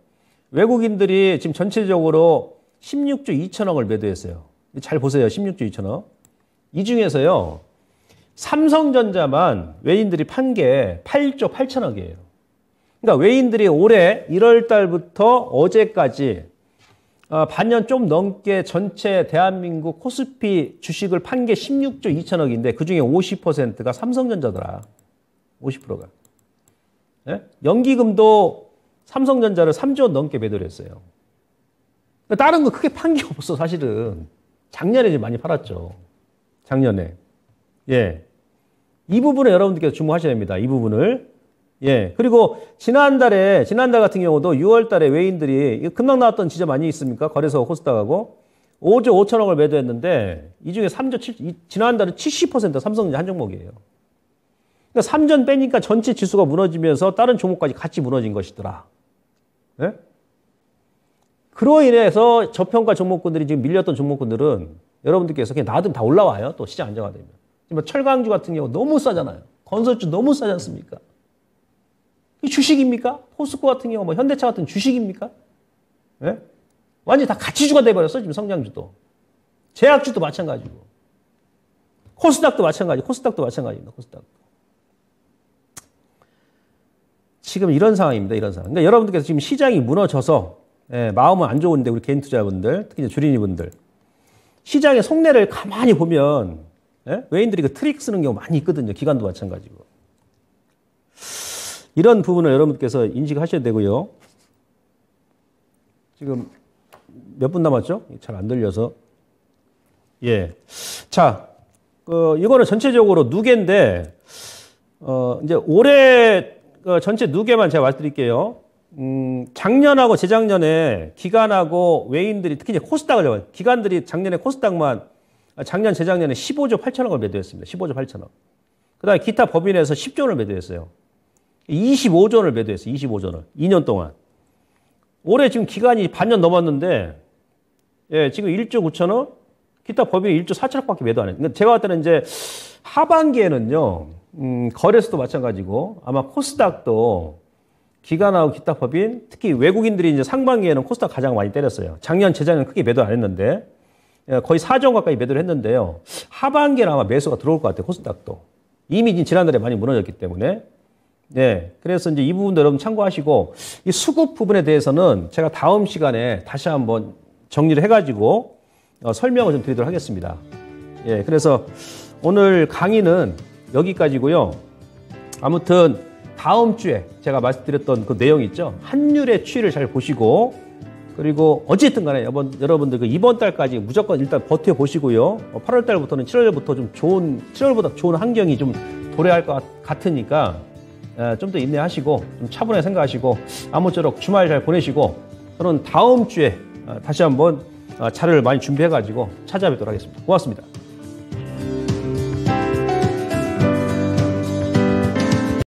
외국인들이 지금 전체적으로 16조 2천억을 매도했어요. 잘 보세요. 16조 2천억. 이 중에서요, 삼성전자만 외인들이 판 게 8조 8천억이에요. 그러니까 외인들이 올해 1월 달부터 어제까지 반년 좀 넘게 전체 대한민국 코스피 주식을 판 게 16조 2천억인데 그중에 50%가 삼성전자더라. 50%가. 예? 연기금도 삼성전자를 3조 넘게 매도를 했어요. 다른 거 크게 판 게 없어, 사실은. 작년에 이제 많이 팔았죠. 작년에. 예. 이 부분에 여러분들께서 주목하셔야 됩니다. 이 부분을. 예. 그리고 지난달 같은 경우도 6월 달에 외인들이 금방 나왔던 지점 아니 있습니까? 거래소 코스닥하고 5조 5천억을 매도했는데 이 중에 지난달은 70% 삼성전자 한 종목이에요. 그러니까 3전 빼니까 전체 지수가 무너지면서 다른 종목까지 같이 무너진 것이더라. 예? 그로 인해서 저평가 종목군들이 지금 밀렸던 종목군들은 여러분들께서 그냥 놔두면 다 올라와요. 또 시장 안정화되면. 지금 철강주 같은 경우 너무 싸잖아요. 건설주 너무 싸지 않습니까? 이 주식입니까? 포스코 같은 경우, 뭐 현대차 같은 주식입니까? 예? 완전히 다 가치주가 돼버렸어, 지금 성장주도. 제약주도 마찬가지고. 코스닥도 마찬가지입니다, 코스닥도. 지금 이런 상황입니다, 이런 상황. 그러니까 여러분들께서 지금 시장이 무너져서, 예, 마음은 안 좋은데, 우리 개인 투자분들, 특히 이제 주린이분들. 시장의 속내를 가만히 보면, 예? 외인들이 그 트릭 쓰는 경우 많이 있거든요, 기관도 마찬가지고. 이런 부분을 여러분께서 인식하셔야 되고요. 지금 몇 분 남았죠? 잘 안 들려서. 예. 자, 이거는 전체적으로 누계인데, 이제 올해 전체 누계만 제가 말씀드릴게요. 작년하고 재작년에 기관하고 외인들이 특히 이제 코스닥을 잡아요. 기관들이 작년 재작년에 15조 8천억을 매도했습니다. 15조 8천억. 그 다음에 기타 법인에서 10조 원을 매도했어요. 25조 원을 매도했어요. 25조 원을. 2년 동안. 올해 지금 기간이 반년 넘었는데, 예, 지금 1조 9천억, 기타 법인이 1조 4천억밖에 매도 안 해요. 그러니까 제가 봤을 때는 이제 하반기에는요, 거래소도 마찬가지고, 아마 코스닥도 기관하고 기타 법인, 특히 외국인들이 이제 상반기에는 코스닥 가장 많이 때렸어요. 작년, 재작년 크게 매도 안 했는데 거의 4조 가까이 매도를 했는데요. 하반기에는 아마 매수가 들어올 것 같아요. 코스닥도. 이미 지난달에 많이 무너졌기 때문에. 네. 그래서 이제 이 부분도 여러분 참고하시고 이 수급 부분에 대해서는 제가 다음 시간에 다시 한번 정리를 해가지고 설명을 좀 드리도록 하겠습니다. 예. 그래서 오늘 강의는 여기까지고요. 아무튼 다음 주에 제가 말씀드렸던 그 내용 있죠. 환율의 추이를 잘 보시고 그리고 어쨌든 간에 여러분들 그 이번 달까지 무조건 일단 버텨보시고요. 8월 달부터는 7월부터 좀 7월보다 좋은 환경이 좀 도래할 것 같으니까 좀 더 인내하시고 좀 차분하게 생각하시고 아무쪼록 주말 잘 보내시고 저는 다음 주에 다시 한번 자료를 많이 준비해가지고 찾아뵙도록 하겠습니다. 고맙습니다.